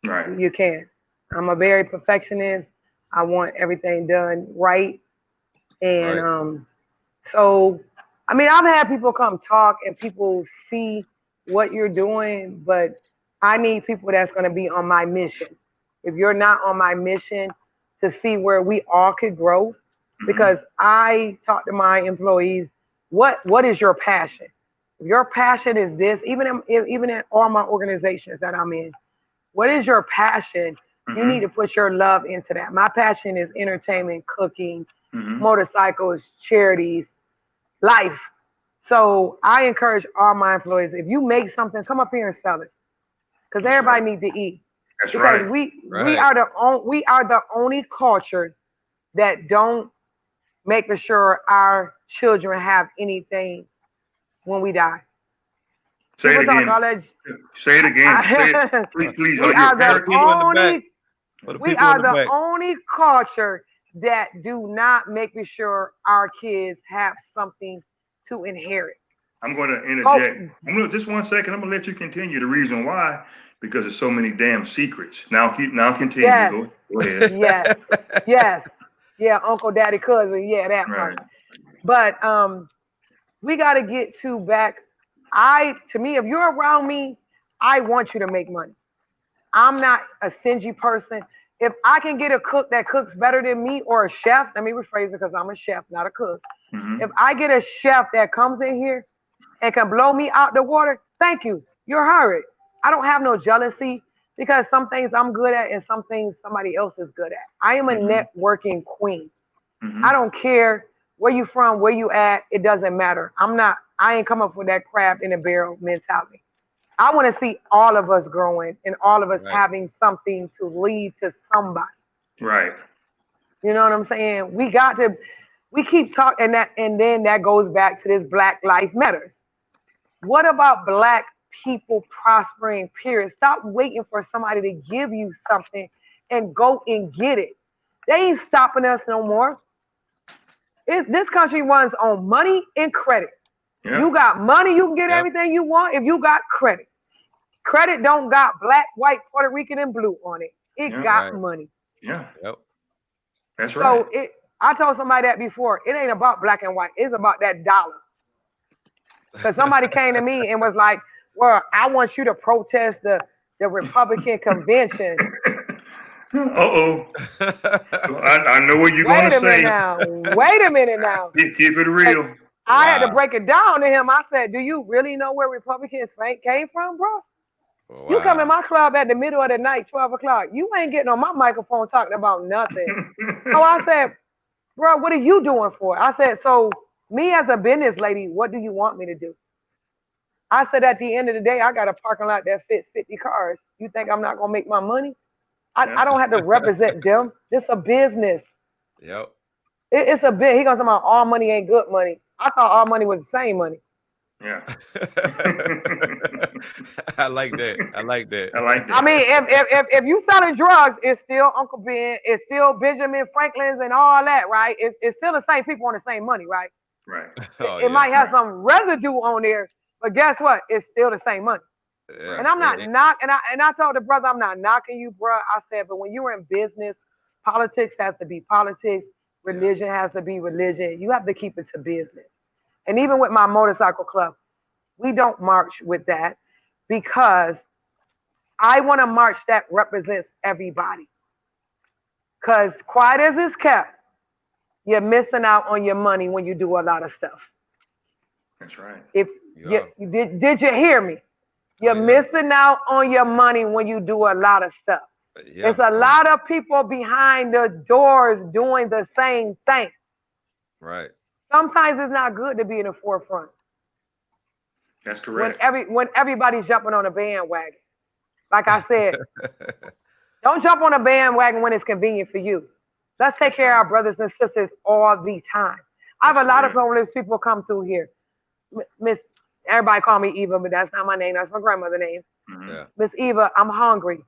Right. You can't. I'm a very perfectionist. I want everything done right, and Right. so I mean I've had people come talk and people see what you're doing, but I need people that's gonna be on my mission. If you're not on my mission to see where we all could grow, Mm-hmm. because I talk to my employees, what is your passion? If your passion is this, even in all my organizations that I'm in, what is your passion? You Mm-hmm. need to put your love into that. My passion is entertainment, cooking, Mm-hmm. motorcycles, charities, life. So I encourage all my employees, if you make something, come up here and sell it. Because That's everybody right. needs to eat. That's Because right. we Right. are the only culture that don't making sure our children have anything when we die. Say it People talk again. all that. Say it again. Say it. Please. We Are you a are the For the parent? people in the back. only. For the We people in are the the back. only culture that do not making sure our kids have something to inherit. I'm going to Oh, interject. I'm going to just 1 second. I'm going to let you continue. The reason why, because there's so many damn secrets. Now continue. yes, Go ahead. yes, yes, yeah, uncle, daddy, cousin, yeah, that part. Right. But we got to get to back. To me, if you're around me, I want you to make money. I'm not a stingy person. If I can get a cook that cooks better than me or a chef, let me rephrase it because I'm a chef, not a cook. Mm-hmm. If I get a chef that comes in here and can blow me out the water, thank you. You're hired. I don't have no jealousy because some things I'm good at and some things somebody else is good at. I am a Mm-hmm. networking queen. I Mm-hmm. don't care where you from, where you at. It doesn't matter. I ain't come up with that crab in a barrel mentality. I want to see all of us growing and all of us Right. having something to lead to somebody. Right. You know what I'm saying? We keep talking and then that goes back to this Black Life Matters. What about black people prospering, period? Stop waiting for somebody to give you something and go and get it. They ain't stopping us no more. This country runs on money and credit. Yeah. You got money, you can get Yep. everything you want if you got credit. Credit don't got black, white, Puerto Rican, and blue on it. It Yeah. got Right. money. Yeah. Yep. That's right. So I told somebody that before. It ain't about black and white. It's about that dollar. Because somebody came to me and was like, "Well, I want you to protest the Republican convention." Uh-oh. I know what you're gonna Wait a minute say. now. Wait a minute now. Keep it And real. I had to Wow. break it down to him. I said, "Do you really know where Republicans came from, bro? You come in Wow. my club at the middle of the night, 12 o'clock. You ain't getting on my microphone talking about nothing." So I said, "Bro, what are you doing for it?" I said, "So me as a business lady, what do you want me to do?" I said, "At the end of the day, I got a parking lot that fits 50 cars. You think I'm not gonna make my money? I Yeah. don't have to represent them. This a business. Yep. It's a bit." He goes about all money ain't good money. I thought all money was the same money. Yeah. I like that. I like that. I like I that. mean, if you selling drugs, it's still Uncle Ben, it's still Benjamin Franklin's and all that, right? It's still the same people on the same money, right? Right. Oh It yeah. might have Right. some residue on there, but guess what? It's still the same money. Yeah. And Right. I'm not and I told the brother, I'm not knocking you, bro. I said, but when you're in business, politics has to be politics, Yeah. religion has to be religion. You have to keep it to business. And even with my motorcycle club, we don't march with that because I want a march that represents everybody. Because quiet as it's kept, you're missing out on your money when you do a lot of stuff. That's right. If You you are. did you hear me? Oh You're yeah. missing out on your money when you do a lot of stuff. Yeah. It's a lot of people behind the doors doing the same thing. Right. Sometimes it's not good to be in the forefront That's when correct. everybody's jumping on a bandwagon. Like I said, don't jump on a bandwagon when it's convenient for you. Let's take That's care of right. our brothers and sisters all the time. I have That's a lot of correct. homeless people come through here. Miss, everybody call me Eva, but that's not my name. That's my grandmother's name. Mm-hmm. Yeah. Miss Eva, I'm hungry.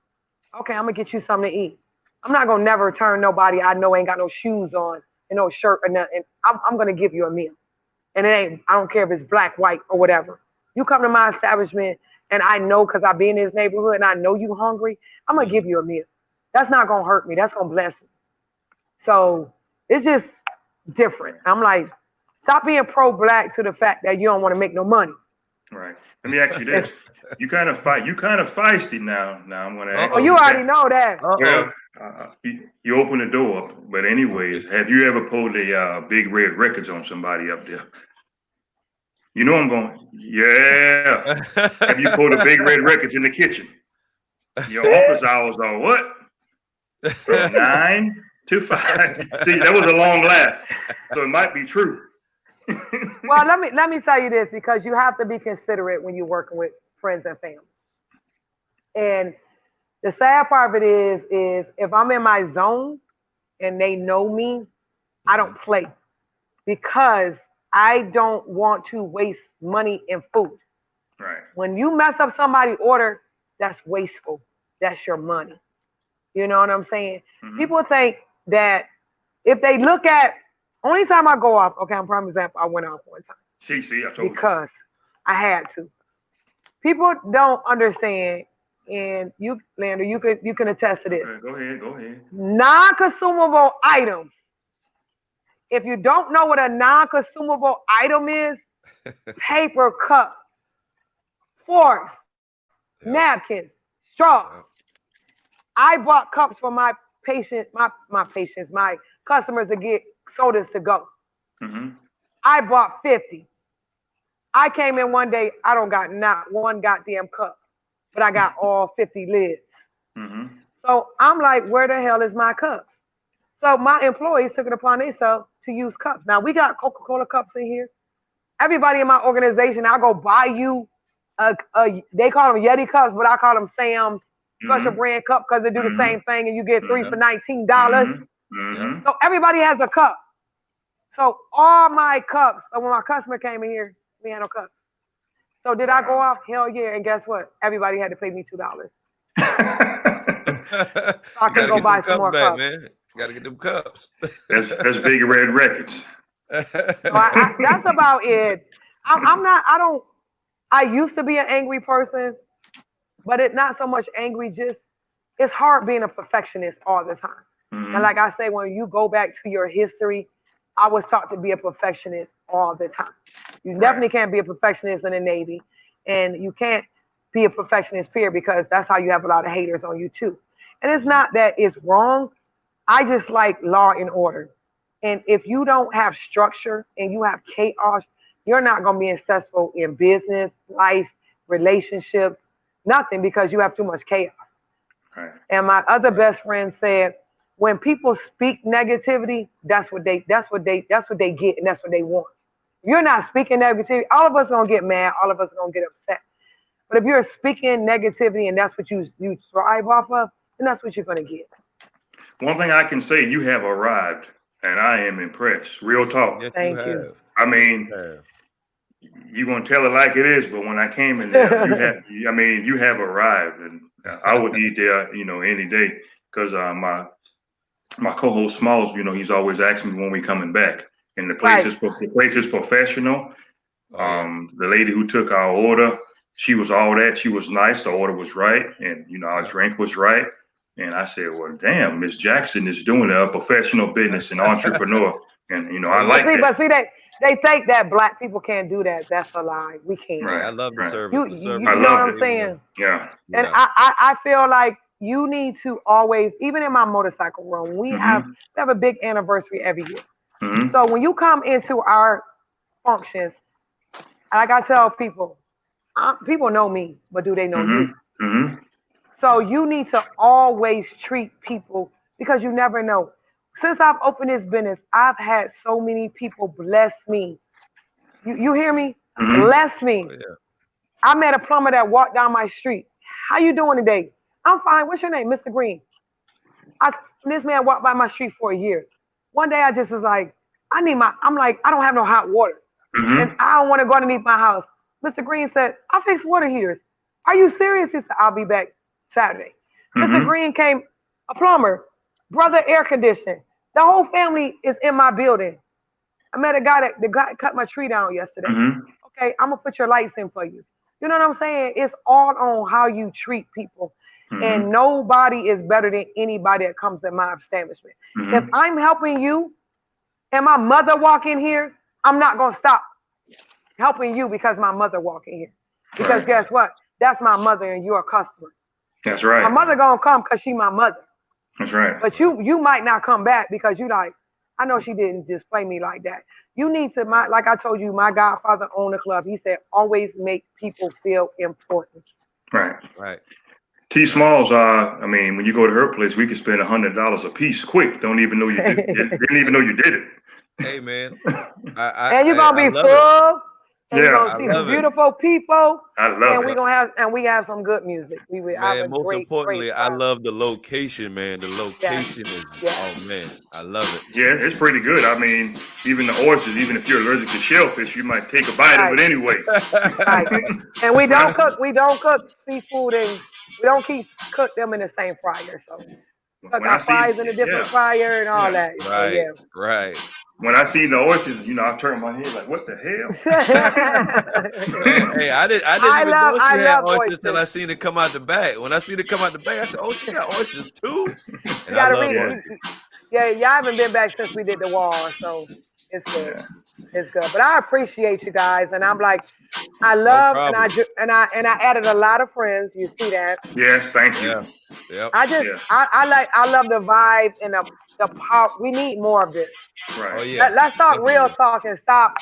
Okay, I'm gonna get you something to eat. I'm not gonna never turn nobody I know ain't got no shoes on and no shirt or nothing. I'm gonna give you a meal. And it ain't, I don't care if it's black, white, or whatever. You come to my establishment and I know because I be in this neighborhood and I know you hungry, I'm gonna Mhm. give you a meal. That's not gonna hurt me. That's gonna bless me. So it's just different. I'm like, stop being pro-black to the fact that you don't want to make no money. Right. Let me ask you It's, this. You kind of feisty now. Now I'm going to oh, ask Uh-oh. you you already that. know that. Uh-oh. Well, you open the door up, but anyways, Okay. have you ever pulled the big red records on somebody up there? You know I'm going. Yeah. Have you pulled the big red records in the kitchen? Your office hours are what? From 9 to 5. See, that was a long laugh, so it might be true. Well, let me tell you this because you have to be considerate when you're working with friends and family. And the sad part of it is if I'm in my zone and they know me, I Mhm. don't play because I don't want to waste money in food. Right. When you mess up somebody's order, that's wasteful. That's your money. You know what I'm saying? Mm-hmm. People think that if they look at only time I go off, okay, I'm prime example, I went off one time See, I told you. because I had to. People don't understand, and you, Lander, you can attest to this. Okay, go ahead. Go ahead. Non-consumable items. If you don't know what a non-consumable item is, paper cups, forks, Yep. napkins, straws. Yep. I bought cups for my customers to get sodas to go. Mm-hmm. I bought 50. I came in one day, I don't got not one goddamn cup, but I got all 50 lids. Mm-hmm. So I'm like, where the hell is my cups? So my employees took it upon themselves to use cups. Now we got Coca-Cola cups in here. Everybody in my organization, I go buy you they call them Yeti cups, but I call them Sam's special Mm-hmm. brand cup because they do the Mm-hmm. same thing and you get three Yep. for $19. Mm-hmm. Yep. Mm-hmm. So everybody has a cup. So all my cups, so when my customer came in here, we had no cups. So did I go Wow. off? Hell yeah. And guess what? Everybody had to pay me $2. So I You can gotta go get them buy some cups more back, cups. man. You gotta get them cups. That's Big Red Records. So that's about it. I'm not, I don't, I used to be an angry person, but it's not so much angry, just it's hard being a perfectionist all the time. And Mm-hmm. like I say, when you go back to your history, I was taught to be a perfectionist all the time. You Right. definitely can't be a perfectionist in the Navy, and you can't be a perfectionist period because that's how you have a lot of haters on you too. And it's not that it's wrong. I just like law and order. And if you don't have structure and you have chaos, you're not going to be successful in business, life, relationships, nothing because you have too much chaos. Right. And my other Right. best friend said, when people speak negativity, that's what they get and that's what they want. If you're not speaking negativity, all of us gonna get mad, all of us gonna get upset. But if you're speaking negativity and that's what you thrive off of, then that's what you're gonna get. One thing I can say, you have arrived, and I am impressed. Real talk. Yes, you Thank you. have. I Yes, you mean, have. you gonna tell it like it is, but when I came in there, you have. I mean, you have arrived, and I would eat there, any day, because my co-host Smalls, he's always asking me when we coming back, and Right. the place is professional. Oh yeah. The lady who took our order, she was all that. She was nice. The order was right, and our Yep. drink was right. And I said, "Well, damn, Miss Jackson is doing a professional business and entrepreneur." And Oh I But like yeah. see, that. but see, they think that black people can't do that. That's a lie. We can. Yeah, I Right, love the right. service. You The you, service I you is know what loved I'm it. extremely saying? well. Yeah. And Yeah. I feel like you need to always, even in my motorcycle room, Mm-hmm. we have a big anniversary every year. Mm-hmm. So when you come into our functions, like I tell people, people know me, but do they know you? Mm-hmm. Mm-hmm. So Yeah. you need to always treat people because you never know. Since I've opened this business, I've had so many people bless me. You hear me? Mm-hmm. Bless Oh me. yeah. I met a plumber that walked down my street. How you doing today? I'm fine. What's your name, Mr. Green? I, this man walked by my street for a year. One day I just was like, I'm like, I don't have no hot water. And Mm-hmm. I don't want to go underneath my house. Mr. Green said, I fix water heaters. Are you serious? He said, I'll be back Saturday. Mr. Mm-hmm. Green came, a plumber, brother air conditioning. The whole family is in my building. I met a guy that the guy cut my tree down yesterday. Mm-hmm. Okay, I'm gonna put your lights in for you. You know what I'm saying? It's all on how you treat people. And Mm-hmm. nobody is better than anybody that comes in my establishment. If Mm-hmm. I'm helping you and my mother walk in here, I'm not gonna stop helping you because my mother walk in here. Because Right. guess Right. what? That's my mother and you're a customer. That's My right. mother Right. gonna come because she my mother. That's right. But Right. you might not come back because you like, I know she didn't display me like that. You need to Right. like I told you, my godfather owned a club. He said, always make people feel important. Right. Right. T Right. Smalls, I mean, when you go to her place, we could spend $100 a piece quick. Don't even know you did. Didn't even know you did it. Hey man, I I And you're I, gonna I be love it. full, and you're Yeah, gonna I see some love it. beautiful people, I and love we're it. Yep. gonna have and we have some good music. We will have a Man, most great, great importantly, I time. love the location, man. The Yes, location is, yes, oh man, I love it. Yeah, it's pretty good. I mean, even the oysters, even if you're allergic to shellfish, you might take a bite of right, it anyway. right. And we When I don't see, cook. We don't cook seafood, and we don't keep cook them in the same fryer. So we cook when I our see, fries in a different yeah, fryer and all yeah. that. So Right, yeah. right. When I see the oysters, I turn my head like, what the Man, hell? hey, I didn't even know she I had love oysters till oysters. I seen it come out the bag. When I seen it come out the bag, I said, "Oh, she got oysters too." You And I gotta love read. Yeah, oysters. Yeah, y'all haven't been back since we did the wall, so it's good. yeah. It's good. But I appreciate you guys, and I'm like, I No love, and problem. I added a lot of friends. You see that? Yes, thank you. Yeah. Yep. Yeah, I love the vibe and the power. We need more of this. Oh right. yeah. Let's talk real Definitely. talk and stop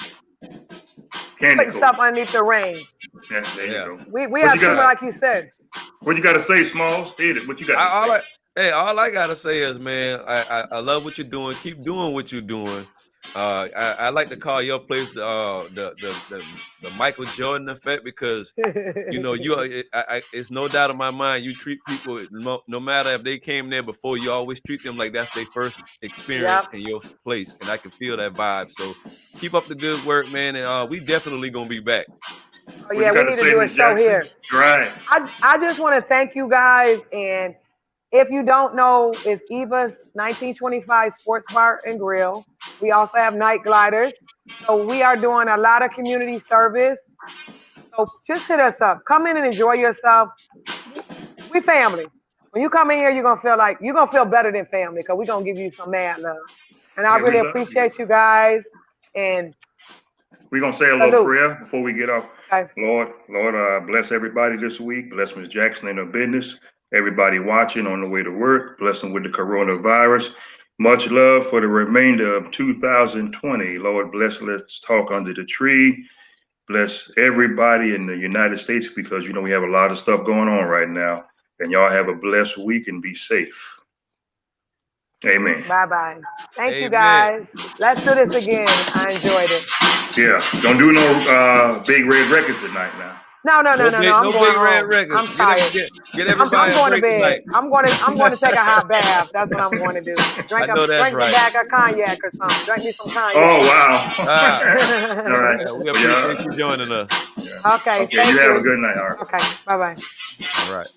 Candy putting coat. stuff underneath the rain. Yeah, there you Yeah. go. We What have you too much, got? like you said. What you got to say, Smalls? Hit it. What you got I, to all say? I, hey, all I gotta say is, man, I love what you're doing. Keep doing what you're doing. I like to call your place the Michael Jordan effect because you know you are. It's no doubt in my mind. You treat people no matter if they came there before. You always treat them like that's their first experience Yep. in your place, and I can feel that vibe. So keep up the good work, man, and we definitely gonna be back. Oh What yeah, you we got to need to say, do a Miss show Jackson? here. Right. I just want to thank you guys, and if you don't know, it's Eva's 1925 Sports Bar and Grill. We also have Night Gliders. So we are doing a lot of community service. So just hit us up. Come in and enjoy yourself. We family. When you come in here, you're gonna feel better than family because we're gonna give you some mad love. And I Hey, we really love you. appreciate you guys, and We're going to say a little salute. prayer before we get off. Okay. Lord, bless everybody this week. Bless Miss Jackson and her business. Everybody watching on the way to work. Bless them with the coronavirus. Much love for the remainder of 2020. Lord, bless. Let's talk under the tree. Bless everybody in the United States because, we have a lot of stuff going on right now. And y'all have a blessed week and be safe. Amen. Bye bye. Thank you Amen. guys. Let's do this again. I enjoyed it. Yeah. Don't do no big red records tonight now. No, no, no, No no, no. big, I'm no going big red home. records. I'm tired. Get I'm everybody a going to break bed. tonight. I'm going to take a hot bath. That's what I'm going to do. I know that's Drink a right. bag of cognac or something. Drink me some Oh, cognac. wow. Ah, All right. yeah, we Well, appreciate yeah. you joining us. Yeah. Okay, Okay. You thank have a you. good night. All right. Okay, bye bye. All right.